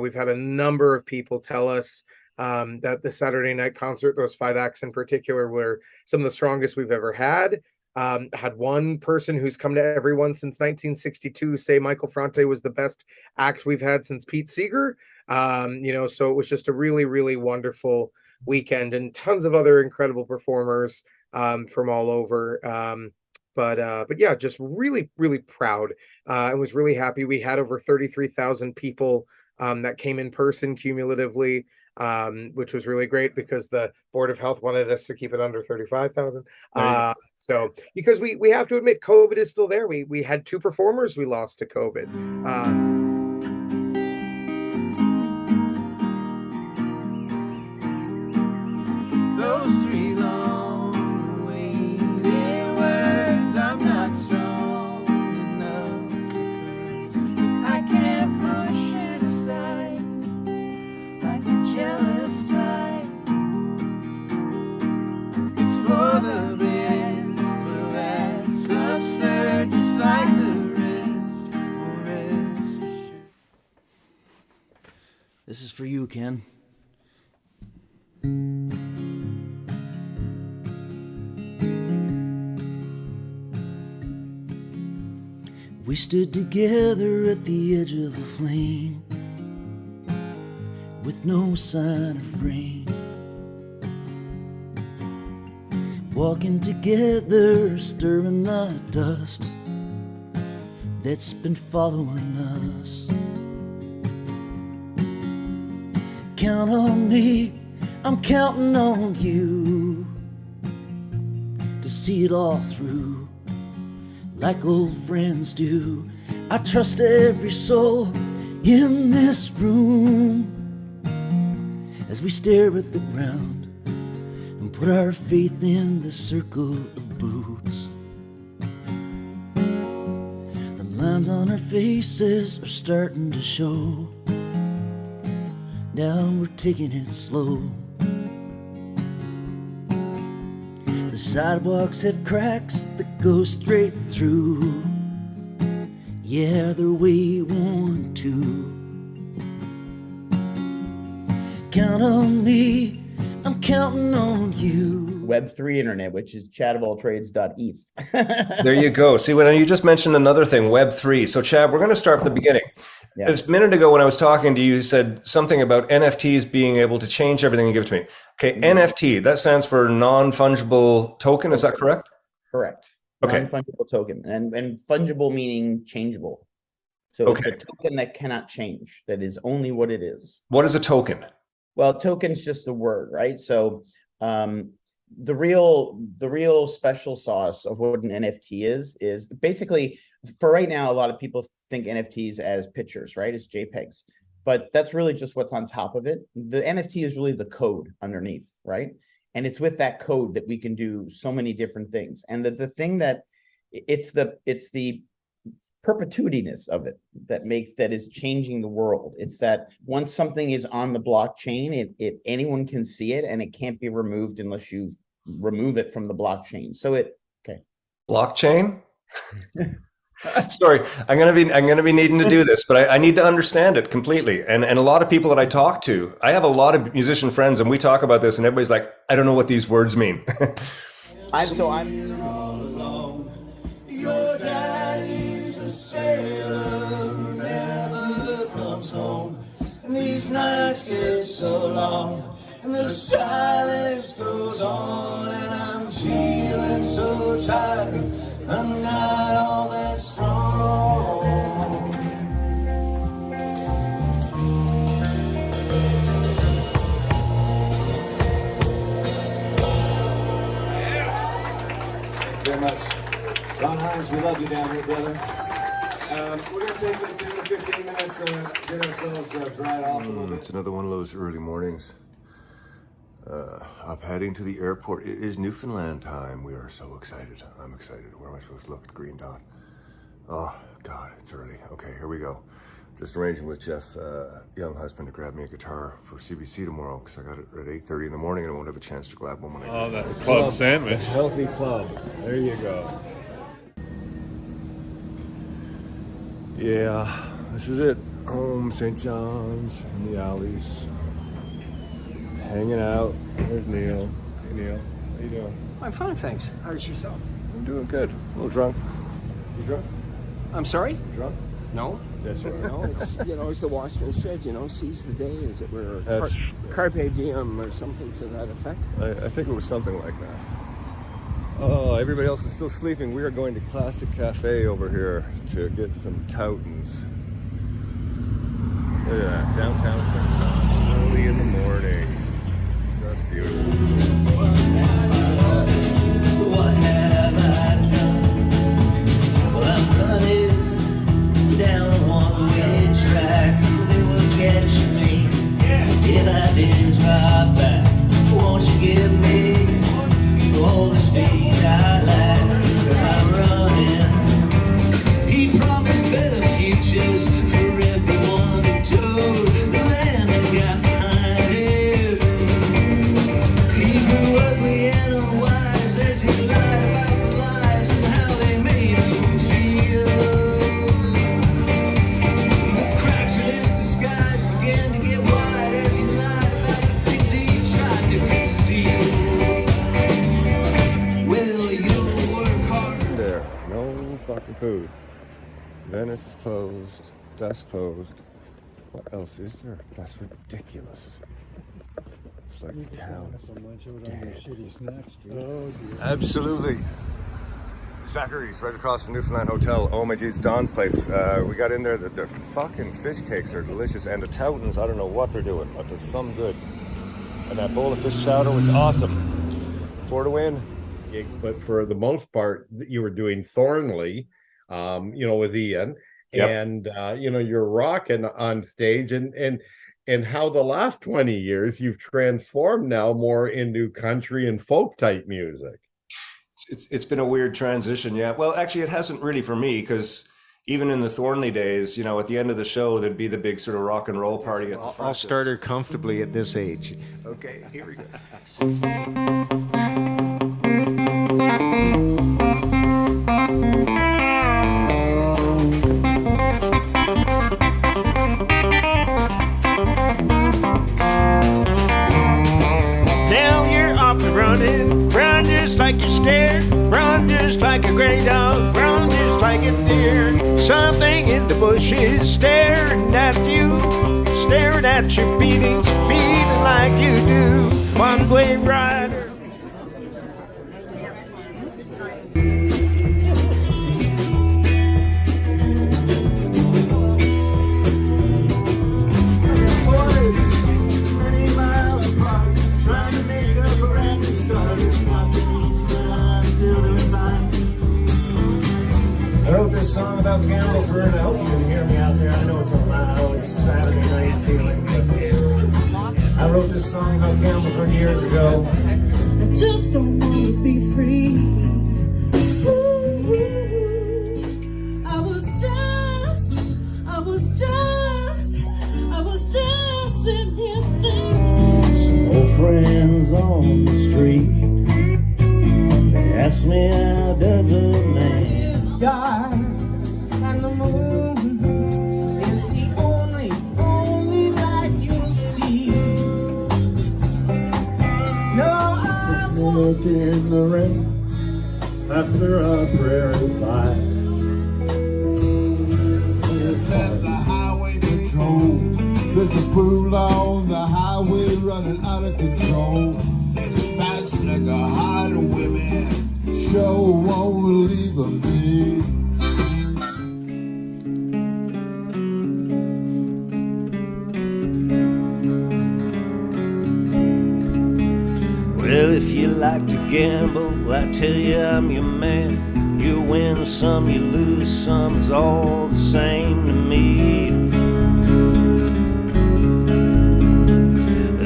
we've had a number of people tell us that the Saturday night concert, those 5 acts in particular, were some of the strongest we've ever had. Had one person who's come to every one since 1962 say Michael Franti was the best act we've had since Pete Seeger. So it was just a really, really wonderful weekend, and tons of other incredible performers from all over. But yeah, just really, really proud. I was really happy. We had over 33,000 people that came in person cumulatively, which was really great because the Board of Health wanted us to keep it under 35,000. So because we have to admit, COVID is still there. We had 2 performers we lost to COVID. Those 3 long waiting words, I'm not strong enough to curse. I can't push it aside like a jealous tide. It's for the best, for that's absurd, just like the rest. This is for you, Ken. We stood together at the edge of a flame with no sign of rain, walking together, stirring the dust that's been following us. Count on me, I'm counting on you to see it all through like old friends do. I trust every soul in this room as we stare at the ground and put our faith in the circle of boots. The lines on our faces are starting to show. Now we're taking it slow. The sidewalks have cracks that go straight through. Yeah, they're way worn too. Count on me, I'm counting on you. Web3 internet, which is chatofalltrades.eth. There you go. See, when you just mentioned another thing, Web3. So, Chad, we're going to start from the beginning. Yeah. A minute ago when I was talking to you, you said something about NFTs being able to change everything and give it to me. Okay, NFT, that stands for non-fungible token. Is that correct? Correct. Okay. Non-fungible token. And fungible meaning changeable. So it's a token that cannot change. That is only what it is. What is a token? Well, token's just a word, right? So the real special sauce of what an NFT is basically, for right now, a lot of people think NFTs as pictures, right? As JPEGs, but that's really just what's on top of it. The NFT is really the code underneath, right? And it's with that code that we can do so many different things. And the thing that it's the perpetuityness of it that is changing the world. It's that once something is on the blockchain, anyone can see it and it can't be removed unless you remove it from the blockchain. So blockchain? Sorry, I'm gonna be needing to do this, but I need to understand it completely. And a lot of people that I talk to, I have a lot of musician friends, and we talk about this, and everybody's like, I don't know what these words mean. I'm all alone. Your daddy's a sailor who never comes home. And these nights get so long, and the silence goes on, and I'm feeling so tired. I'm not all that strong. Very much. Ron Hines, we love you down here, brother. We're going to take like 10 to 15 minutes to get ourselves dried off a little bit. It's another one of those early mornings. I'm heading to the airport. It is Newfoundland time. We are so excited. I'm excited. Where am I supposed to look? The green dot. Oh, God, it's early. Okay, here we go. Just arranging with Jeff, young husband, to grab me a guitar for CBC tomorrow because I got it at 8:30 in the morning and I won't have a chance to grab one when I Oh, get that club sandwich. Healthy club. There you go. Yeah, this is it. Home, St. John's, in the alleys. Hanging out. There's Neil. Hey, Neil. How you doing? I'm fine, thanks. How's yourself? I'm doing good. A little drunk. You drunk? I'm sorry? You drunk? No. That's right. No, it's, as the Watchman says, seize the day, as it were. That's- Carpe diem or something to that effect. I think it was something like that. Oh, everybody else is still sleeping. We are going to Classic Cafe over here to get some Toutons. Look at that, downtown Central, early in the morning. That's beautiful. What have I done? Well, I'm running down a one-way track. They will catch me if I do drop back. Won't you give me all the speed I lack? 'Cause I'm running. He promised better futures for everyone who took the land and got behind him. He grew ugly and unwise as he lied about the lies and how they made him feel. The cracks in his disguise began to get wide as he lied about the things he tried to conceal. Well, you'll work hard. There, no fucking food. Venice is closed. That's closed. What else is there? That's ridiculous. It's like the town is dead. Absolutely. Zachary's right across the Newfoundland Hotel. Oh my geez, Don's place. We got in there. The fucking fish cakes are delicious, and the Toutons, I don't know what they're doing, but they're some good. And that bowl of fish chowder was awesome. 4 to win. But for the most part, you were doing Thornley, with Ian, Yep. and you're rocking on stage, and how the last 20 years you've transformed now more into country and folk type music. It's been a weird transition, yeah. Well, actually, it hasn't really for me, because even in the Thornley days, at the end of the show, there'd be the big sort of rock and roll party at the front. I'll start her comfortably at this age. Okay, here we go. Now you're off and running, run just like you're scared, run just like a gray dog, run just like a deer. Something in the bushes staring at you, staring at your beatings, feeling like you do. One-way rider. I wrote this song about Campbellford, and I hope you can hear me out there. I know it's a loud Saturday night feeling, but I wrote this song about Campbellford years ago. I just don't want to be free. Ooh, I was just sitting here thinking. Some old friends on the street, they asked me how does a man. Dark, and the moon is the only light you'll see. No, I Walk in the rain after a prairie fire. At the highway patrol, there's a fool on the highway running out of control. It's fast like a heart of women. Show won't relieve of me. Well, if you like to gamble, I tell you I'm your man. You win some, you lose some, it's all the same to me.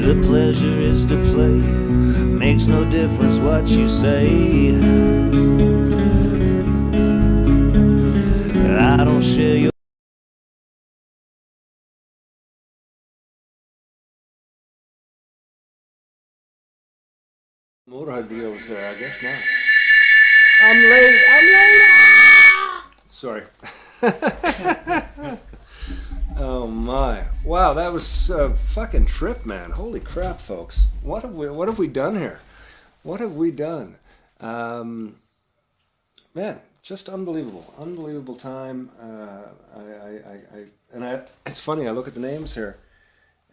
The pleasure is to play, makes no difference what you say. I don't share your Motorhead video was there, I guess not. I'm late. Sorry. Oh my! Wow, that was a fucking trip, man. Holy crap, folks! What have we done here? What have we done? Man, just unbelievable time. It's funny. I look at the names here.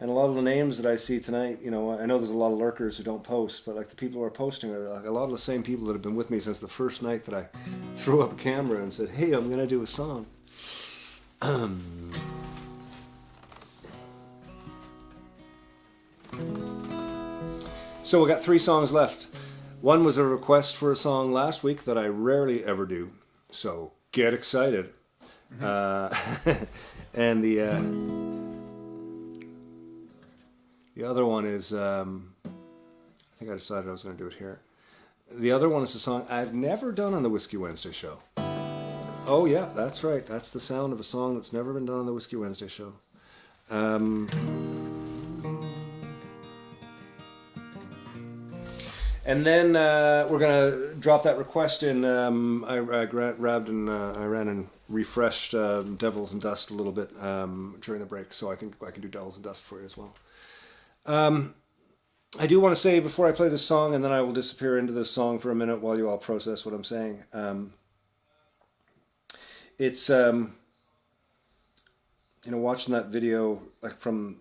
And a lot of the names that I see tonight, you know, I know there's a lot of lurkers who don't post, but like the people who are posting are like a lot of the same people that have been with me since the first night that I threw up a camera and said, hey, I'm going to do a song. So we got 3 songs left. One was a request for a song last week that I rarely ever do. So get excited. And the other one is, I think I decided I was going to do it here. The other one is a song I've never done on the Whiskey Wednesday show. Oh yeah, that's right. That's the sound of a song that's never been done on the Whiskey Wednesday show. And then we're going to drop that request in. I ran and refreshed Devils and Dust a little bit during the break, so I think I can do Devils and Dust for you as well. I do want to say before I play this song, and then I will disappear into this song for a minute while you all process what I'm saying. It's, you know, watching that video like from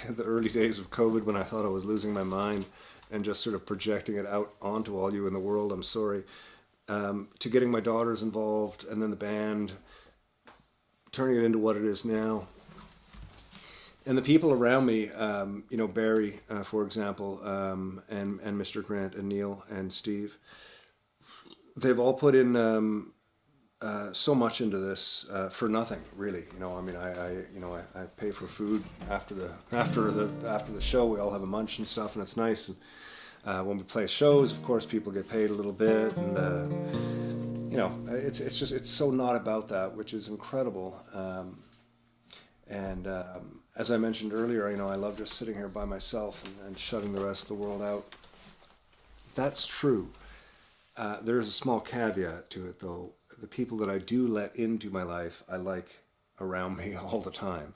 the early days of COVID when I thought I was losing my mind and just sort of projecting it out onto all you in the world, I'm sorry, to getting my daughters involved and then the band, turning it into what it is now. And the people around me, you know, Barry, for example, and Mr. Grant and Neil and Steve, they've all put in so much into this for nothing, really. You know, I mean, I pay for food after the show. We all have a munch and stuff, and it's nice. And when we play shows, of course, people get paid a little bit, and you know, it's so not about that, which is incredible. As I mentioned earlier, you know, I love just sitting here by myself and shutting the rest of the world out. That's true. There is a small caveat to it, though. The people that I do let into my life, I like around me all the time.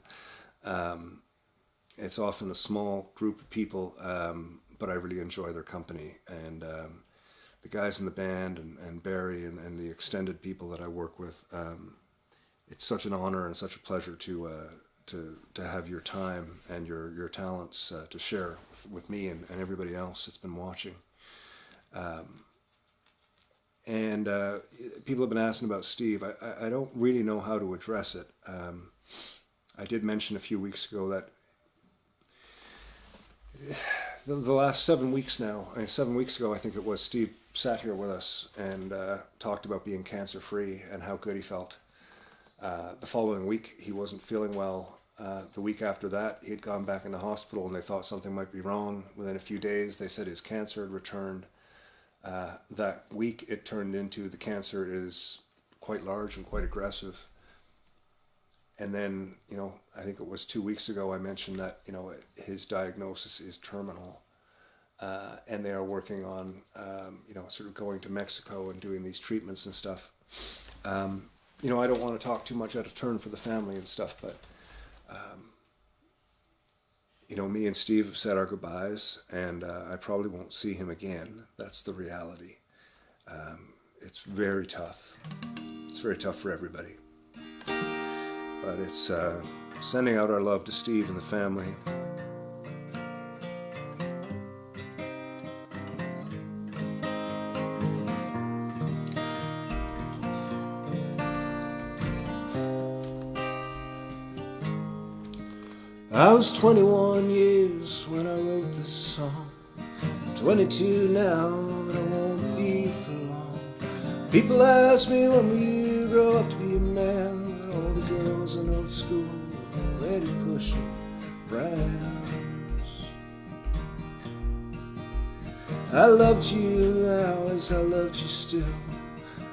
It's often a small group of people, but I really enjoy their company. And the guys in the band and Barry and the extended people that I work with, it's such an honor and such a pleasure to have your time and your talents to share with me and everybody else that's been watching. And people have been asking about Steve. I don't really know how to address it. I did mention a few weeks ago that the last 7 weeks now, 7 weeks ago I think it was, Steve sat here with us and talked about being cancer-free and how good he felt. The following week he wasn't feeling well. The week after that he had gone back in the hospital and they thought something might be wrong. Within a few days they said his cancer had returned. That week it turned into the cancer is quite large and quite aggressive. And then, you know, I think it was 2 weeks ago I mentioned that, you know, his diagnosis is terminal. And they are working on, you know, sort of going to Mexico and doing these treatments and stuff. You know, I don't want to talk too much out of turn for the family and stuff, but, you know, me and Steve have said our goodbyes, and I probably won't see him again. That's the reality. It's very tough. It's very tough for everybody. But it's sending out our love to Steve and the family. I was 21 years when I wrote this song. I'm 22 now, but I won't be for long. People ask me when will you grow up to be a man, but all the girls in old school are already pushing rounds. I loved you now as I loved you still.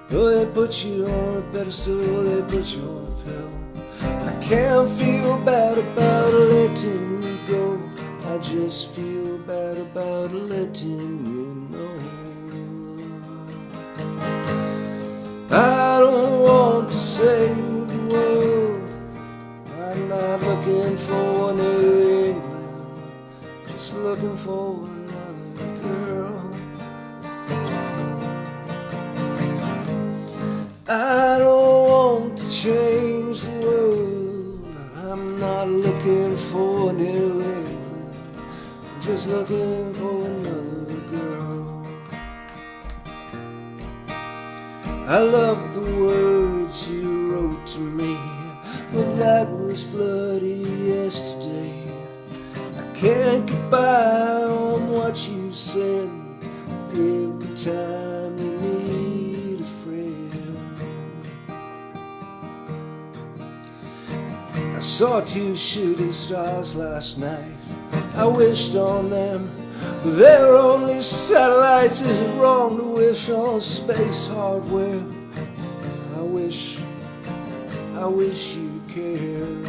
Oh, they put you on a pedestal, they put you on a pill. I can't feel bad about letting you go. I just feel bad about letting you know. I don't want to save the world. I'm not looking for New England, just looking for another girl. I don't want to change the world. I'm not looking for New England, just looking for another girl. I love the words you wrote to me, but that was bloody yesterday. I can't get by on what you said every time you need a friend. I saw 2 shooting stars last night. I wished on them, but they're only satellites. Is it wrong to wish on space hardware? I wish you cared.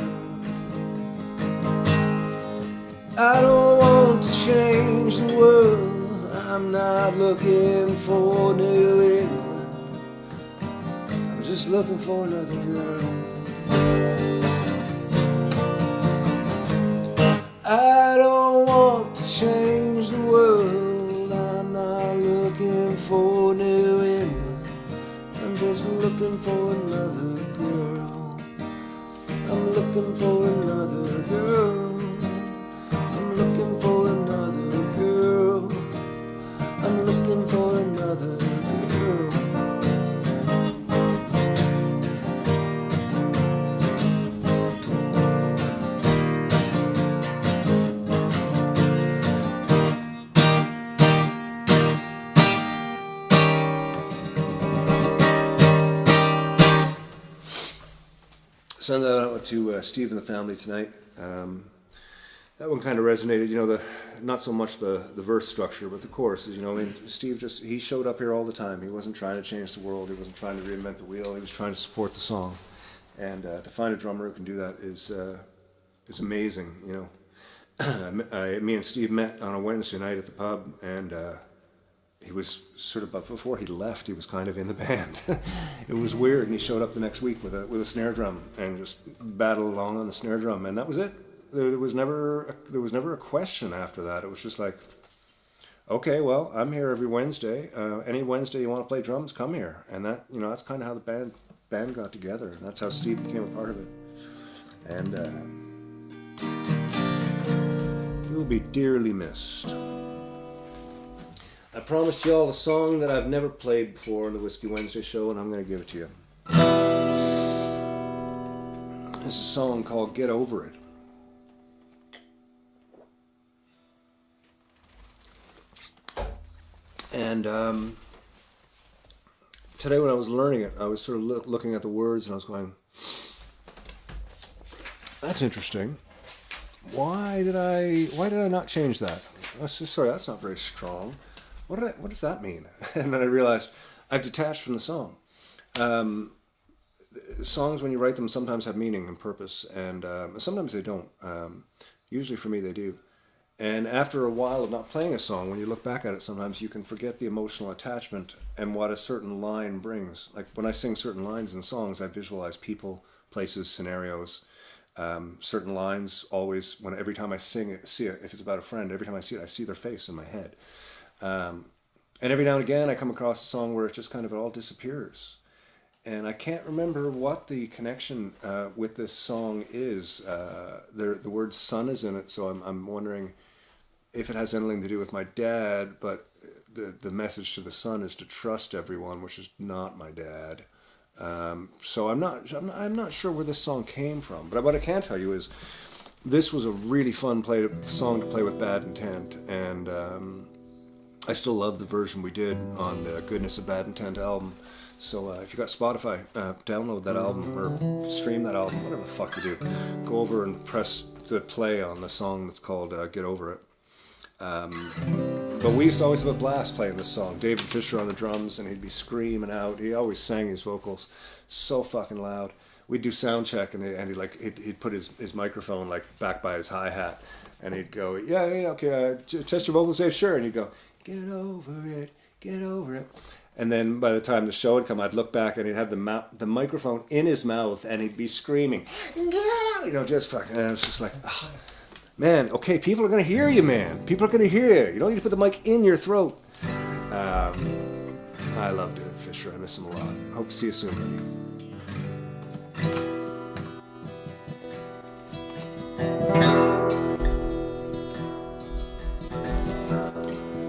I don't want to change the world. I'm not looking for New England. I'm just looking for another girl. I don't want to change the world. I'm not looking for New England. I'm just looking for another girl. I'm looking for another girl. I'm looking for another girl. I'm looking for another girl. Send that out to Steve and the family tonight. That one kind of resonated, you know, not so much the verse structure, but the choruses, you know. I mean, Steve he showed up here all the time. He wasn't trying to change the world. He wasn't trying to reinvent the wheel. He was trying to support the song. And to find a drummer who can do that is amazing, you know. Me and Steve met on a Wednesday night at the pub, and he was sort of, but before he left, he was kind of in the band. It was weird, and he showed up the next week with a snare drum and just battled along on the snare drum, and that was it. There was never a question after that. It was just like, okay, well, I'm here every Wednesday. Any Wednesday you want to play drums, come here. And that, you know, that's kind of how the band got together, and that's how Steve became a part of it. And you'll be dearly missed. I promised you all a song that I've never played before on the Whiskey Wednesday show, and I'm going to give it to you. It's a song called Get Over It. And today when I was learning it, I was sort of looking at the words and I was going, that's interesting. Why did I not change that? Sorry, that's not very strong. What does that mean? And then I realized I've detached from the song. Songs, when you write them, sometimes have meaning and purpose, and sometimes they don't. Usually for me they do. And after a while of not playing a song, when you look back at it, sometimes you can forget the emotional attachment and what a certain line brings. Like when I sing certain lines in songs, I visualize people, places, scenarios. Certain lines always, every time I see it, if it's about a friend, every time I see it, I see their face in my head. And every now and again, I come across a song where it just kind of, it all disappears. And I can't remember what the connection with this song is. The word son is in it, so I'm wondering if it has anything to do with my dad, but the message to the son is to trust everyone, which is not my dad. So I'm not sure where this song came from, but what I can tell you is this was a really fun song to play with Bad Intent, and I still love the version we did on the Goodness of Bad Intent album. So if you got Spotify, download that album or stream that album, whatever the fuck you do. Go over and press the play on the song that's called Get Over It. But we used to always have a blast playing this song. David Fisher on the drums, and he'd be screaming out. He always sang his vocals so fucking loud. We'd do sound check, and he'd put his microphone like back by his hi-hat, and he'd go, yeah, okay, test your vocals, Dave, sure, and he'd go, get over it, get over it. And then by the time the show would come, I'd look back and he'd have the microphone in his mouth and he'd be screaming, you know, just fucking, and I was just like, oh, man, okay, people are going to hear you, man. People are going to hear you. You don't need to put the mic in your throat. I love David Fisher. I miss him a lot. Hope to see you soon, buddy.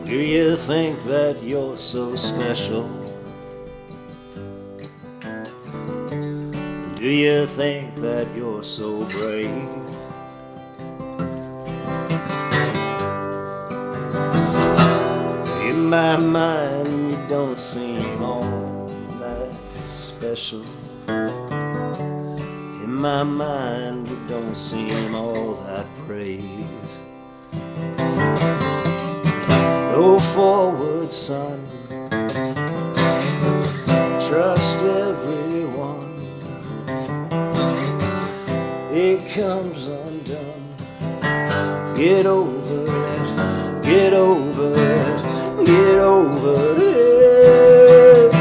Do you think that you're so special? Do you think that you're so brave? In my mind, you don't seem all that special. In my mind, you don't seem all that brave. Go forward, son. Trust everyone. It comes undone. Get over it. Get over it. Get over it.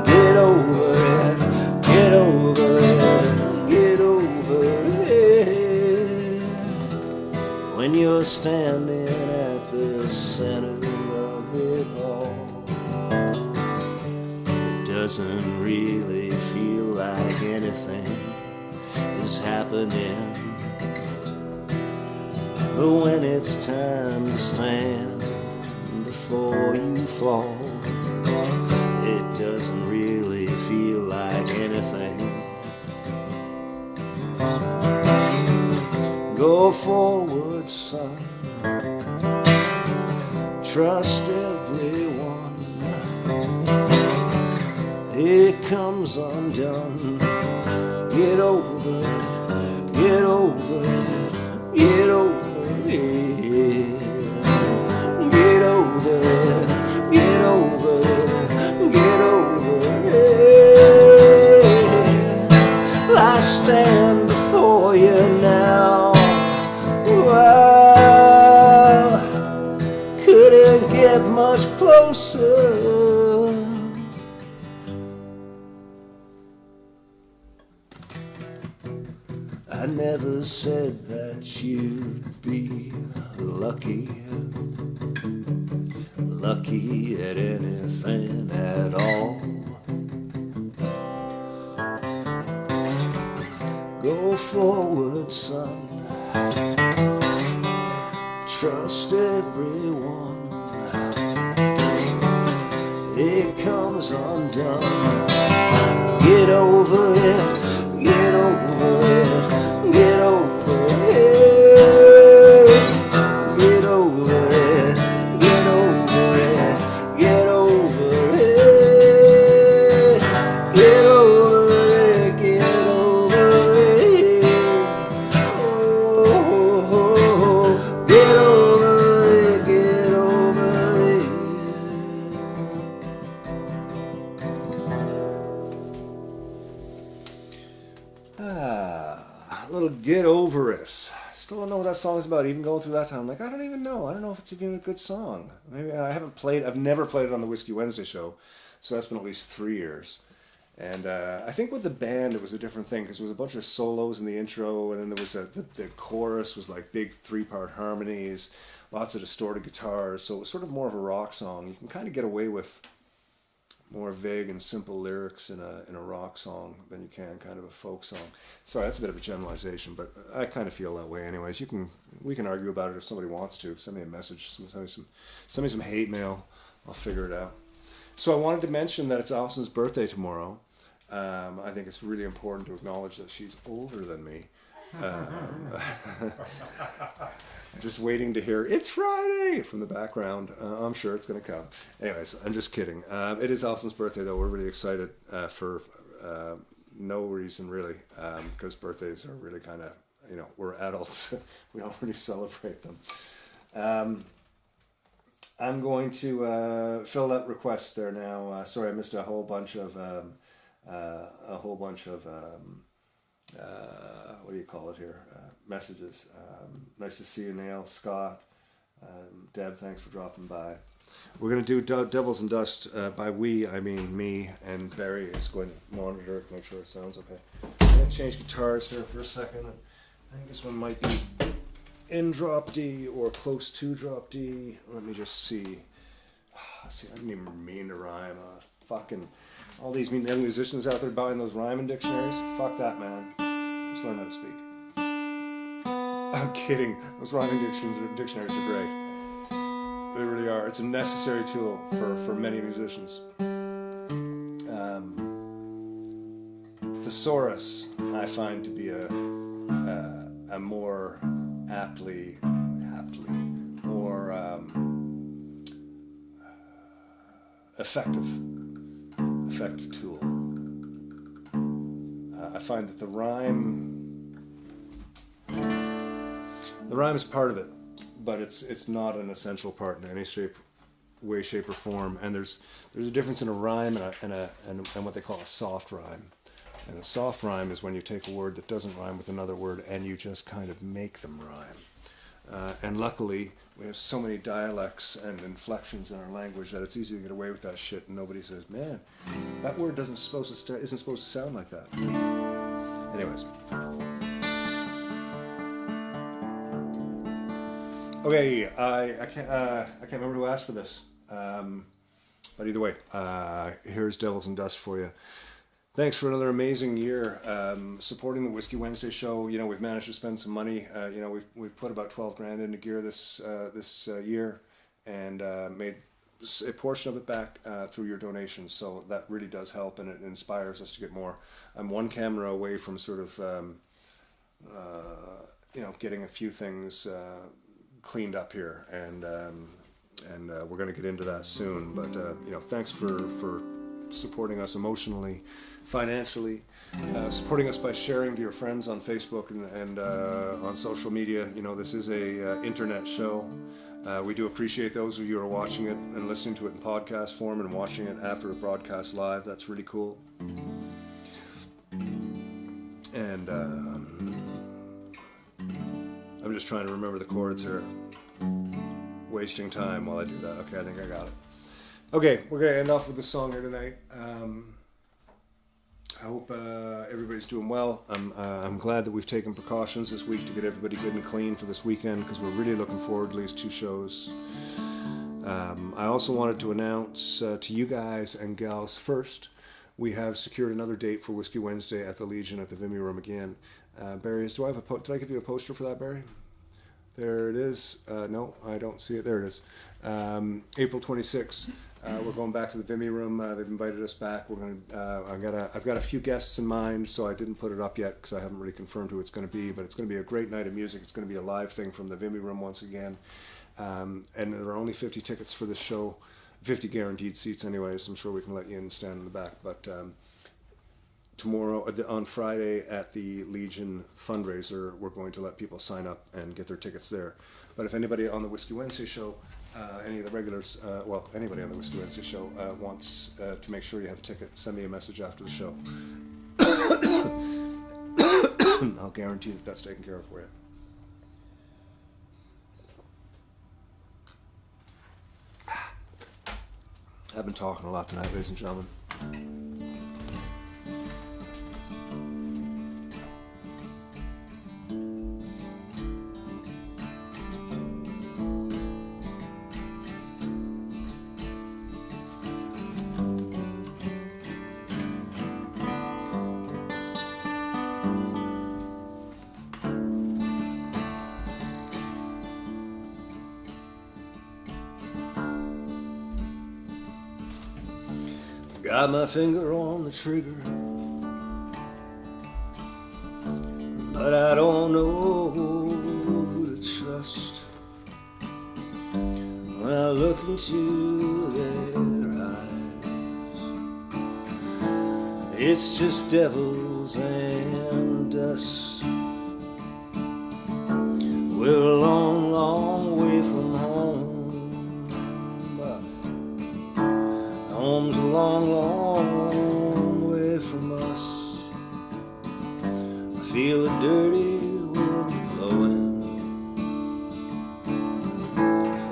Get over it. Get over it. Get over it. When you're standing at the center of it all, it doesn't really feel like anything is happening. But when it's time to stand before you fall, it doesn't really feel like anything. Go forward, son. Trust everyone. It comes undone. Get over it. Get over it. Get over it. Get over it. Get over it. Get over it. I stand before you now. Wow. Couldn't get much closer. I never said that you'd be lucky, lucky at anything at all. Go forward, son. Trust everyone. It comes undone. Get over it. Get over it. Get over it. Get over it. Get over it. Get over it. Get over it. Get over it. Oh, get over it. Get over it. A little Get Over It. Still don't know what that song is about, even going through that time. I'm like, I don't even know. I don't know if it's even a good song. Maybe I've never played it on the Whiskey Wednesday show, so that's been at least 3 years. And I think with the band, it was a different thing, because there was a bunch of solos in the intro, and then there was the chorus was like big 3-part harmonies, lots of distorted guitars, so it was sort of more of a rock song. You can kind of get away with more vague and simple lyrics in a rock song than you can kind of a folk song. Sorry, that's a bit of a generalization, but I kind of feel that way anyways. We can argue about it if somebody wants to. Send me a message, send me some hate mail. I'll figure it out. So I wanted to mention that it's Allison's birthday tomorrow. I think it's really important to acknowledge that she's older than me. Just waiting to hear "It's Friday" from the background. I'm sure it's going to come. Anyways, I'm just kidding. It is Allison's birthday, though. We're really excited for no reason, really, because birthdays are really kind of, we're adults. We don't really celebrate them. I'm going to fill that request there now. Sorry, I missed a whole bunch of what do you call it here? Messages. Nice to see you, Neil, Scott, Deb. Thanks for dropping by. We're going to do Devils and Dust. By we, I mean me, and Barry is going to monitor it, make sure it sounds okay. I'm going to change guitars here for a second. I think this one might be in drop D or close to drop D. Let me just see. See, I didn't even mean to rhyme. Fucking all these musicians out there buying those rhyming dictionaries. Fuck that, man. Just learn how to speak. I'm kidding. Those rhyming dictionaries are great. They really are. It's a necessary tool for many musicians. Thesaurus, I find to be a more aptly more effective tool. I find that the rhyme is part of it, but it's not an essential part in any way, shape, or form. And there's a difference in a rhyme and what they call a soft rhyme. And a soft rhyme is when you take a word that doesn't rhyme with another word and you just kind of make them rhyme. And luckily, we have so many dialects and inflections in our language that it's easy to get away with that shit, and nobody says, "Man, that word isn't supposed to sound like that." Anyways. Okay, I can't remember who asked for this, but either way, here's Devils and Dust for you. Thanks for another amazing year supporting the Whiskey Wednesday show. You know, we've managed to spend some money. You know, we've put about 12 grand into gear this year, and made a portion of it back through your donations. So that really does help, and it inspires us to get more. I'm one camera away from sort of you know, getting a few things cleaned up here, and we're going to get into that soon. But you know, thanks for supporting us emotionally, financially, supporting us by sharing to your friends on Facebook and on social media. You know, this is a internet show. We do appreciate those of you who are watching it and listening to it in podcast form and watching it after it broadcasts live. That's really cool. And I'm just trying to remember the chords here. Wasting time while I do that. Okay, I think I got it. Okay, we're going to end off with the song here tonight. I hope everybody's doing well. I'm glad that we've taken precautions this week to get everybody good and clean for this weekend, because we're really looking forward to these 2 shows. I also wanted to announce to you guys and gals first, we have secured another date for Whiskey Wednesday at the Legion at the Vimy Room again. Barry, did I give you a poster for that, Barry? There it is. No, I don't see it. There it is. April 26th. We're going back to the Vimy Room. They've invited us back. We're going to. I've got a few guests in mind, so I didn't put it up yet because I haven't really confirmed who it's going to be. But it's going to be a great night of music. It's going to be a live thing from the Vimy Room once again. And there are only 50 tickets for this show, 50 guaranteed seats anyway. So I'm sure we can let you in and stand in the back. But tomorrow, on Friday at the Legion fundraiser, we're going to let people sign up and get their tickets there. But if anybody on the Whiskey Wednesday show, any of the regulars, well, anybody on the Whiskey Wednesday show wants to make sure you have a ticket, send me a message after the show. I'll guarantee that that's taken care of for you. I've been talking a lot tonight, ladies and gentlemen. Got my finger on the trigger, but I don't know who to trust. When I look into their eyes, it's just devils and dust. We're a long, long way from home, but home's a long, long way from us. I feel a dirty wind blowing.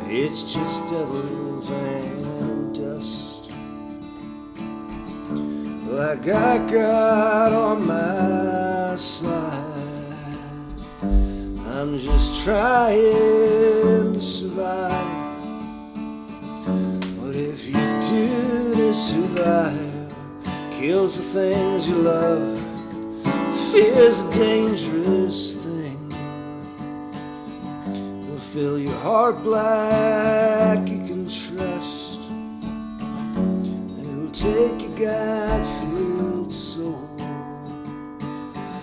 It's just devils and dust. Like I got on my side, I'm just trying to survive. But if you do to survive, kills the things you love. Fear's a dangerous thing. fill your heart black, you can trust. It'll take your God-filled soul,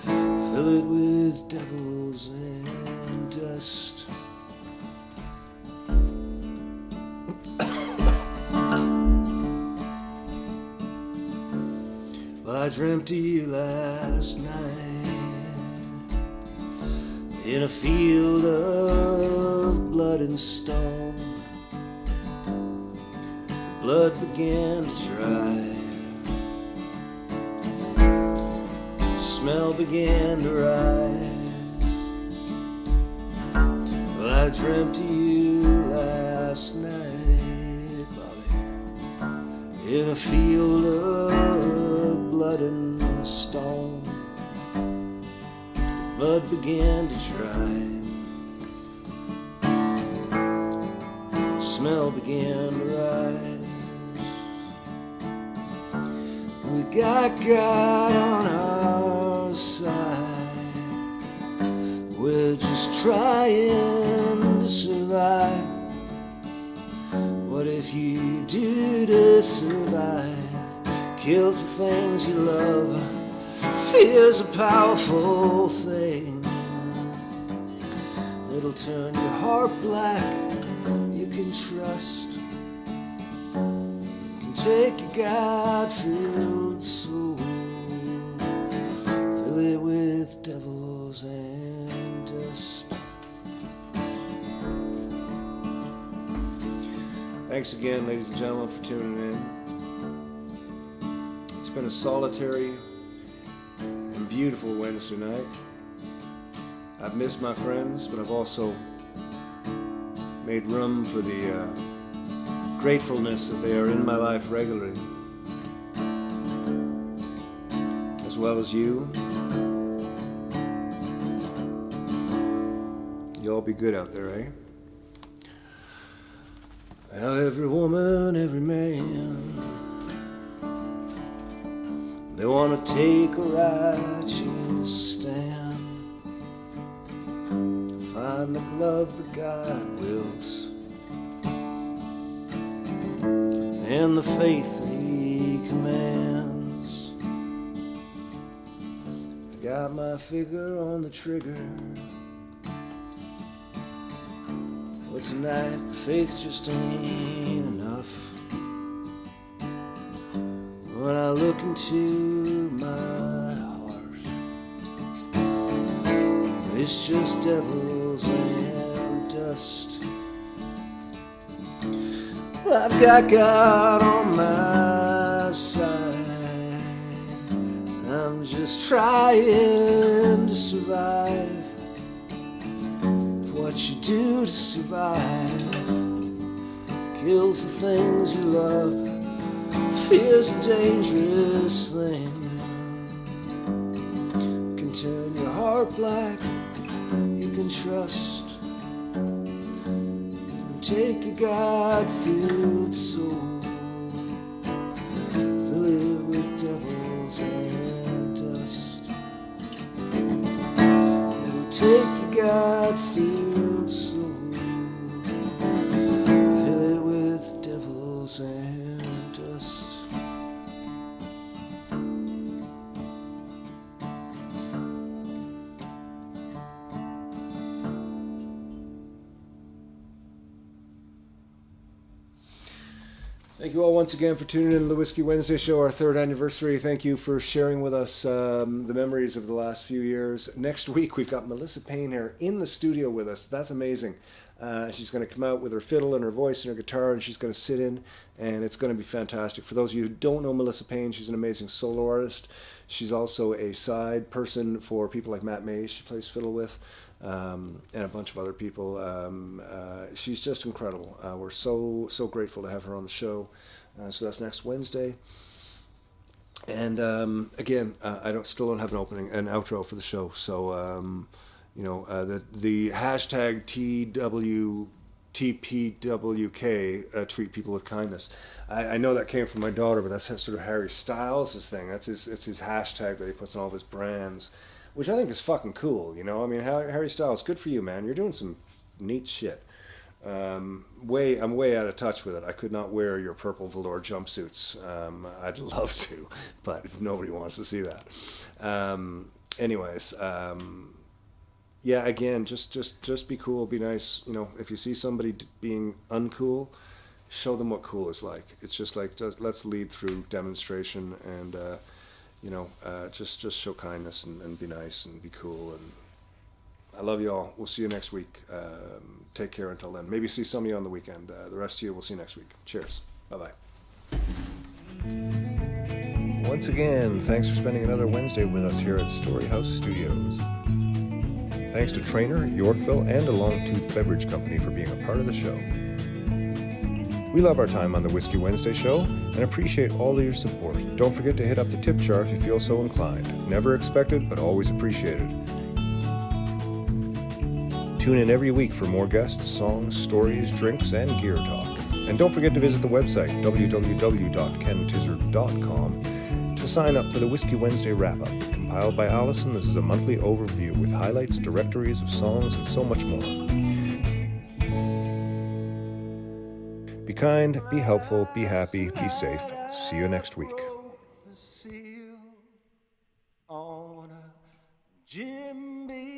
fill it with devils and dust. Well, I dreamt of you last night in a field of blood and stone. The blood began to dry, the smell began to rise. Well, I dreamt of you last night, Bobby, in a field of blood and stone. The blood began to dry, the smell began to rise. We got God on our side, we're just trying to survive. What if you do to survive? Kills the things you love, fear's a powerful thing. It'll turn your heart black, you can trust. You can take your God-filled soul, fill it with devils and dust. Thanks again, ladies and gentlemen, for tuning in. It's been a solitary and beautiful Wednesday night. I've missed my friends, but I've also made room for the gratefulness that they are in my life regularly, as well as you. You all be good out there, eh? Well, every woman, every man, they want to take a righteous stand, find the love that God wills, and the faith that He commands. I got my finger on the trigger, but tonight faith just ain't enough. When I look into my heart, it's just devils and dust. Well, I've got God on my side, I'm just trying to survive. What you do to survive kills the things you love, fear's a dangerous thing. Can turn your heart black, you can trust. Take your God-filled soul, fill it with devils and dust. It'll take your God-filled soul, fill it with devils and dust. Thank you all once again for tuning in to the Whiskey Wednesday show, our 3rd anniversary. Thank you for sharing with us the memories of the last few years. Next week, we've got Melissa Payne here in the studio with us. That's amazing. She's going to come out with her fiddle and her voice and her guitar, and she's going to sit in, and it's going to be fantastic. For those of you who don't know Melissa Payne, she's an amazing solo artist. She's also a side person for people like Matt Mays she plays fiddle with, and a bunch of other people. She's just incredible. We're so grateful to have her on the show. So that's next Wednesday. And again, I still don't have an outro for the show. So the hashtag TPWK, treat people with kindness. I know that came from my daughter, but that's sort of Harry Styles' thing. It's his hashtag that he puts on all of his brands, which I think is fucking cool. You know, I mean, Harry Styles, good for you, man. You're doing some neat shit. I'm way out of touch with it. I could not wear your purple velour jumpsuits. I'd love to, but if nobody wants to see that. Anyways, yeah, again, just be cool, be nice. You know, if you see somebody being uncool, show them what cool is like. It's just like, let's lead through demonstration and, you know, just show kindness and be nice and be cool. And I love you all. We'll see you next week. Take care until then. Maybe see some of you on the weekend. The rest of you, we'll see you next week. Cheers. Bye-bye. Once again, thanks for spending another Wednesday with us here at Storyhouse Studios. Thanks to Trainer, Yorkville, and the Longtooth Beverage Company for being a part of the show. We love our time on the Whiskey Wednesday show and appreciate all of your support. Don't forget to hit up the tip jar if you feel so inclined. Never expected, but always appreciated. Tune in every week for more guests, songs, stories, drinks, and gear talk. And don't forget to visit the website, www.kentizzard.com, to sign up for the Whiskey Wednesday wrap-up. Compiled by Allison, this is a monthly overview with highlights, directories of songs, and so much more. Be kind, be helpful, be happy, be safe. See you next week. On a Jim Beam.